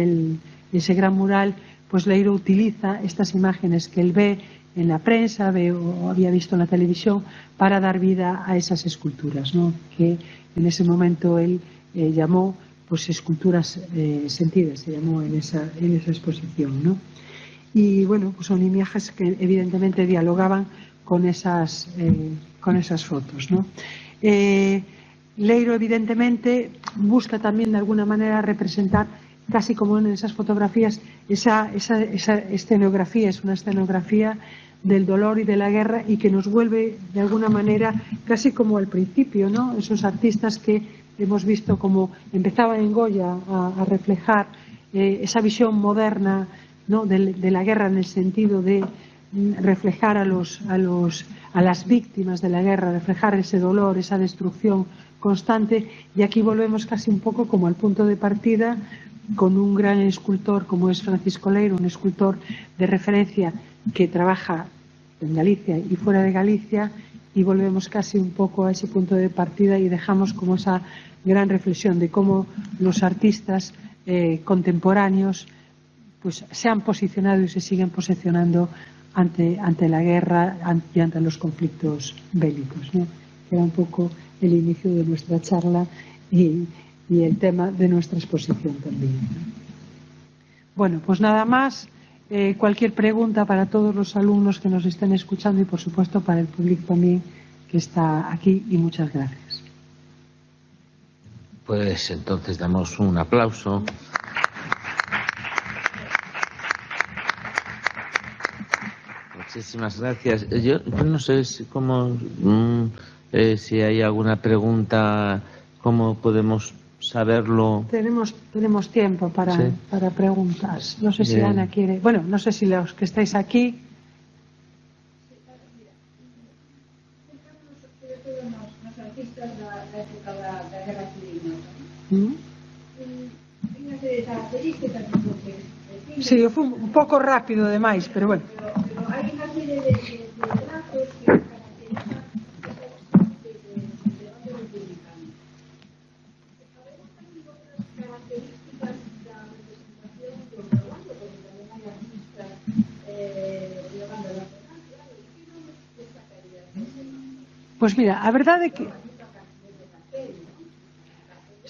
[SPEAKER 3] ese gran mural, pues Leiro utiliza estas imágenes que él ve en la prensa, o había visto en la televisión, para dar vida a esas esculturas, ¿no? Que en ese momento él llamó pues esculturas sentidas, se llamó en esa exposición, ¿no? Y bueno, pues son imágenes que evidentemente dialogaban con esas fotos, ¿no? Leiro evidentemente busca también de alguna manera representar, casi como en esas fotografías, esa escenografía. Es una escenografía del dolor y de la guerra, y que nos vuelve de alguna manera casi como al principio, ¿no? Esos artistas que hemos visto como empezaban en Goya a reflejar esa visión moderna, ¿no? de la guerra, en el sentido de reflejar a las víctimas de la guerra, reflejar ese dolor, esa destrucción constante, y aquí volvemos casi un poco como al punto de partida con un gran escultor como es Francisco Leiro, un escultor de referencia que trabaja en Galicia y fuera de Galicia, y volvemos casi un poco a ese punto de partida y dejamos como esa gran reflexión de cómo los artistas contemporáneos pues se han posicionado y se siguen posicionando ante la guerra y ante los conflictos bélicos, ¿no? Que era un poco el inicio de nuestra charla y el tema de nuestra exposición también. Bueno, pues nada más. Cualquier pregunta para todos los alumnos que nos estén escuchando y, por supuesto, para el público también que está aquí, y muchas gracias.
[SPEAKER 2] Pues entonces damos un aplauso. Muchísimas gracias. Yo no sé si hay alguna pregunta, cómo podemos saberlo.
[SPEAKER 3] Tenemos tiempo para preguntas. No sé si Ana quiere. Bueno, no sé si los que estáis aquí.
[SPEAKER 4] Los artistas da época da Guerra Civil, unha serie de características porque
[SPEAKER 3] Sí, eu fui un pouco rápido demais, pero bueno.
[SPEAKER 4] Pero hai unha serie de trazos que caracterizan de bando republicano. Sabemos tamén outras características da representación do bando, porque tamén hai artistas do bando da Francia, e que non destacaría ese bando.
[SPEAKER 3] Pues mira, a verdade é que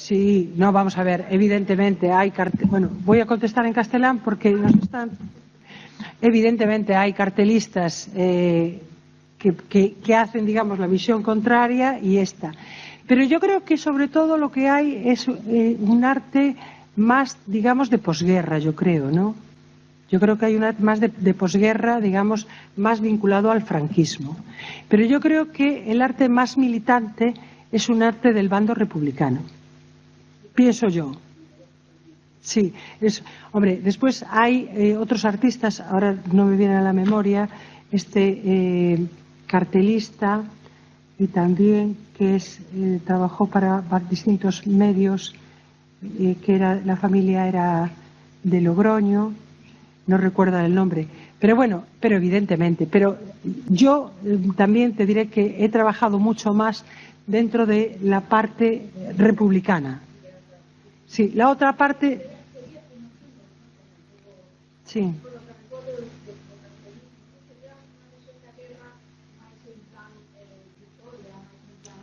[SPEAKER 3] sí, no, vamos a ver, evidentemente hai bueno, voy a contestar en castelán porque nos están. Evidentemente hay cartelistas que hacen, digamos, la visión contraria y esta. Pero yo creo que sobre todo lo que hay es un arte más, digamos, de posguerra, yo creo, ¿no? Yo creo que hay un arte más de posguerra, digamos, más vinculado al franquismo. Pero yo creo que el arte más militante es un arte del bando republicano. Pienso yo. Sí, hombre, después hay otros artistas, ahora no me viene a la memoria, cartelista y también que trabajó para distintos medios, que la familia era de Logroño, no recuerdo el nombre, pero bueno, pero evidentemente, pero yo también te diré que he trabajado mucho más dentro de la parte republicana. Sí, la otra parte. Sí.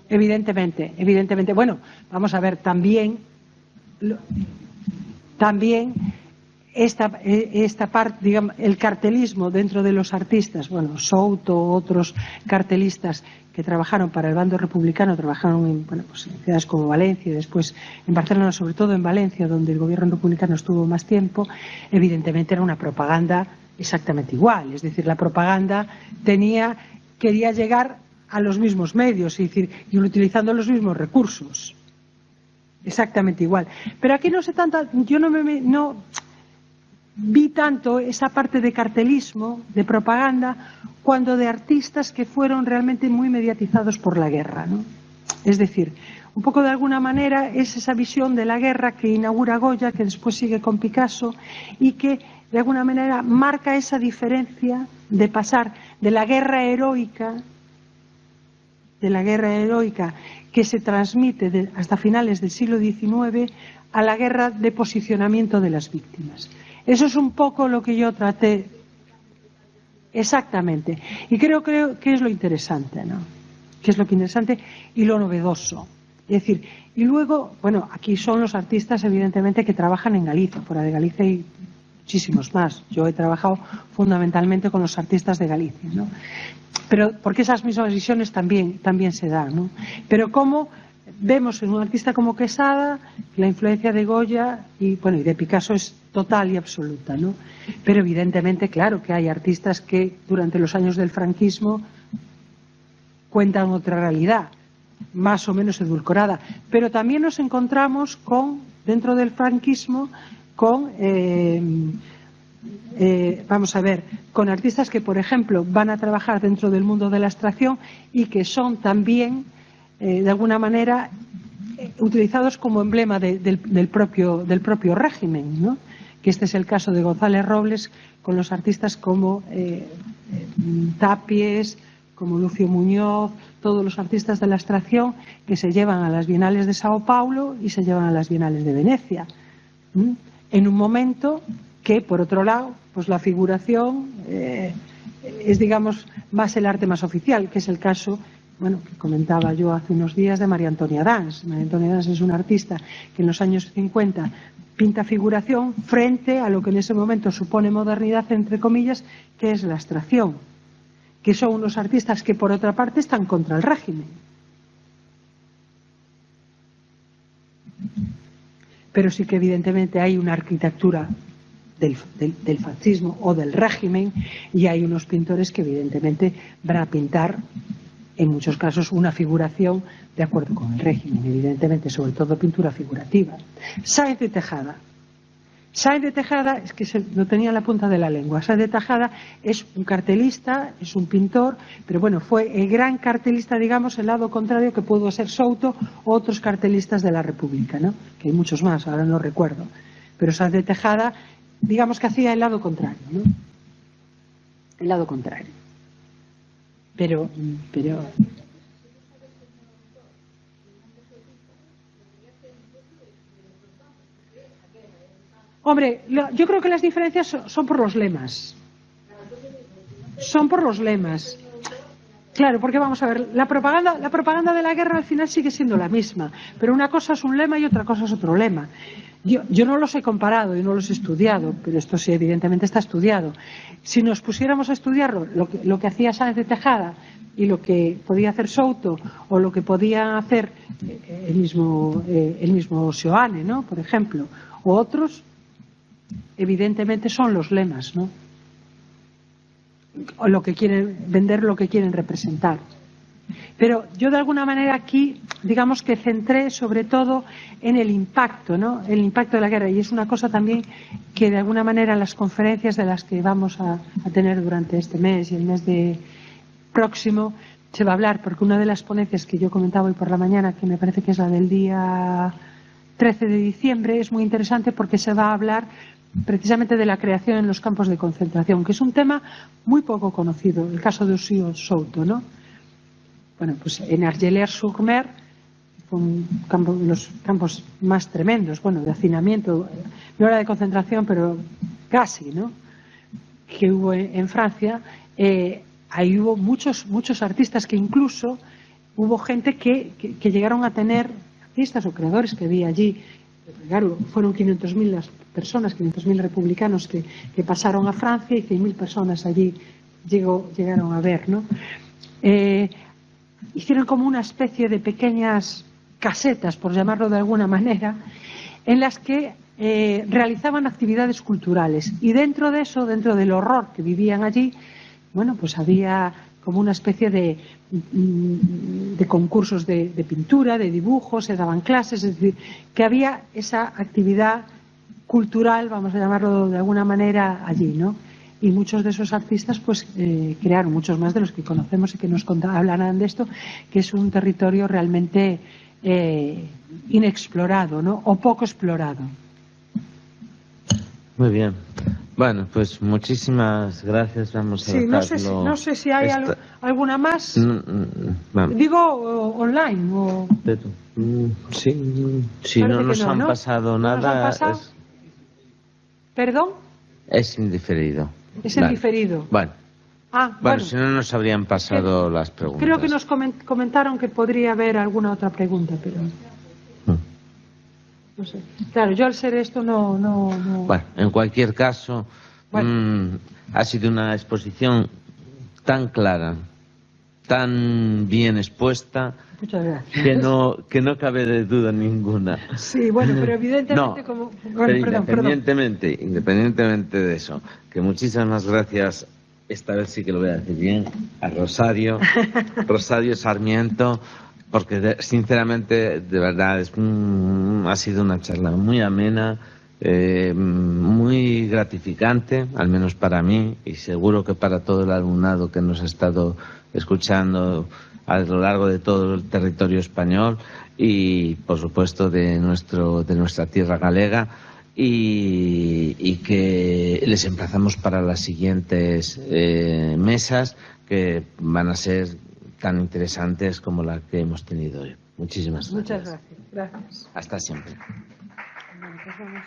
[SPEAKER 3] Evidentemente. Bueno, vamos a ver, también esta parte, digamos, el cartelismo dentro de los artistas, bueno, Souto, otros cartelistas que trabajaron para el bando republicano, trabajaron en ciudades como Valencia y después en Barcelona, sobre todo en Valencia, donde el gobierno republicano estuvo más tiempo. Evidentemente era una propaganda exactamente igual, es decir, la propaganda quería llegar a los mismos medios, es decir, y utilizando los mismos recursos, exactamente igual. Pero aquí no sé tanto, yo no vi tanto esa parte de cartelismo, de propaganda, cuando de artistas que fueron realmente muy mediatizados por la guerra, ¿no? Es decir, un poco de alguna manera es esa visión de la guerra que inaugura Goya, que después sigue con Picasso, y que de alguna manera marca esa diferencia de pasar de la guerra heroica que se transmite hasta finales del siglo XIX a la guerra de posicionamiento de las víctimas. Eso es un poco lo que yo traté. Exactamente. Y creo que es lo interesante, ¿no? Que es lo interesante y lo novedoso. Es decir, y luego, bueno, aquí son los artistas, evidentemente, que trabajan en Galicia. Fuera de Galicia hay muchísimos más. Yo he trabajado fundamentalmente con los artistas de Galicia, ¿no? Pero porque esas mismas visiones también se dan, ¿no? Pero cómo vemos en un artista como Quesada la influencia de Goya y de Picasso es total y absoluta, ¿no? Pero evidentemente, claro, que hay artistas que durante los años del franquismo cuentan otra realidad, más o menos edulcorada. Pero también nos encontramos dentro del franquismo, con vamos a ver, con artistas que, por ejemplo, van a trabajar dentro del mundo de la abstracción y que son también, de alguna manera, utilizados como emblema del propio régimen, ¿no? Que este es el caso de González Robles con los artistas como Tapies, como Lucio Muñoz, todos los artistas de la abstracción que se llevan a las Bienales de Sao Paulo y se llevan a las Bienales de Venecia, en un momento que, por otro lado, pues la figuración es, digamos, más el arte más oficial, que es el caso, bueno, que comentaba yo hace unos días, de María Antonia Dans. María Antonia Dans es una artista que en los años 50 pinta figuración frente a lo que en ese momento supone modernidad, entre comillas, que es la abstracción, que son unos artistas que, por otra parte, están contra el régimen. Pero sí que evidentemente hay una arquitectura del fascismo o del régimen, y hay unos pintores que evidentemente van a pintar en muchos casos una figuración de acuerdo con el régimen, evidentemente, sobre todo pintura figurativa. Sáenz de Tejada. Sáenz de Tejada, es que lo tenía en la punta de la lengua. Sáenz de Tejada es un cartelista, es un pintor, pero bueno, fue el gran cartelista, digamos, el lado contrario, que pudo ser Souto o otros cartelistas de la República, ¿no? Que hay muchos más, ahora no recuerdo. Pero Sáenz de Tejada, digamos que hacía el lado contrario, ¿no? El lado contrario. Pero hombre, yo creo que las diferencias son por los lemas. Son por los lemas. Claro, porque vamos a ver, la propaganda de la guerra al final sigue siendo la misma, pero una cosa es un lema y otra cosa es otro lema. Yo no los he comparado y no los he estudiado, pero esto sí evidentemente está estudiado. Si nos pusiéramos a estudiarlo, lo que hacía Sáenz de Tejada y lo que podía hacer Souto o lo que podía hacer el mismo Seoane, ¿no? Por ejemplo, o otros, evidentemente son los lemas, ¿no? O lo que quieren vender, lo que quieren representar. Pero yo de alguna manera aquí, digamos que centré sobre todo en el impacto, ¿no? El impacto de la guerra, y es una cosa también que de alguna manera en las conferencias de las que vamos a tener durante este mes y el mes próximo se va a hablar, porque una de las ponencias que yo comentaba hoy por la mañana, que me parece que es la del día 13 de diciembre, es muy interesante porque se va a hablar precisamente de la creación en los campos de concentración, que es un tema muy poco conocido, el caso de Ursio Souto, ¿no? Bueno, pues en Argelers-sur-Mer, los campos más tremendos, bueno, de hacinamiento, no era de concentración, pero casi, ¿no? Que hubo en Francia, ahí hubo muchos artistas que incluso hubo gente que llegaron a tener, artistas o creadores que había allí. Claro, fueron 500.000 las personas, 500.000 republicanos que pasaron a Francia, y 100.000 personas allí llegaron a ver, ¿no? Hicieron como una especie de pequeñas casetas, por llamarlo de alguna manera, en las que realizaban actividades culturales, y dentro de eso, dentro del horror que vivían allí, bueno, pues había como una especie de concursos de pintura, de dibujos, se daban clases, es decir, que había esa actividad cultural, vamos a llamarlo de alguna manera, allí, ¿no? Y muchos de esos artistas pues crearon, muchos más de los que conocemos y que nos hablarán de esto, que es un territorio realmente inexplorado, ¿no? O poco explorado.
[SPEAKER 2] Muy bien. Bueno, pues muchísimas gracias. Vamos a dejarlo.
[SPEAKER 3] No sé si hay alguna más. Digo online o...
[SPEAKER 2] Sí, no nos han pasado nada.
[SPEAKER 3] ¿Perdón?
[SPEAKER 2] Es indiferido.
[SPEAKER 3] Es indiferido.
[SPEAKER 2] Bueno. Bueno, si no nos habrían pasado las preguntas.
[SPEAKER 3] Creo que nos comentaron que podría haber alguna otra pregunta, pero... No sé. Claro, yo al ser esto no...
[SPEAKER 2] Bueno, en cualquier caso, ha sido una exposición tan clara, tan bien expuesta,
[SPEAKER 3] muchas gracias,
[SPEAKER 2] que no cabe de duda ninguna.
[SPEAKER 3] Sí, bueno, pero evidentemente
[SPEAKER 2] independientemente de eso, que muchísimas gracias, esta vez sí que lo voy a decir bien, a Rosario Sarmiento, porque sinceramente, de verdad, ha sido una charla muy amena, muy gratificante, al menos para mí y seguro que para todo el alumnado que nos ha estado escuchando a lo largo de todo el territorio español y, por supuesto, de nuestra tierra galega, y que les emplazamos para las siguientes mesas, que van a ser tan interesantes como la que hemos tenido hoy. Muchísimas gracias.
[SPEAKER 3] Muchas gracias. Gracias.
[SPEAKER 2] Hasta siempre.
[SPEAKER 3] Bueno, pues vamos.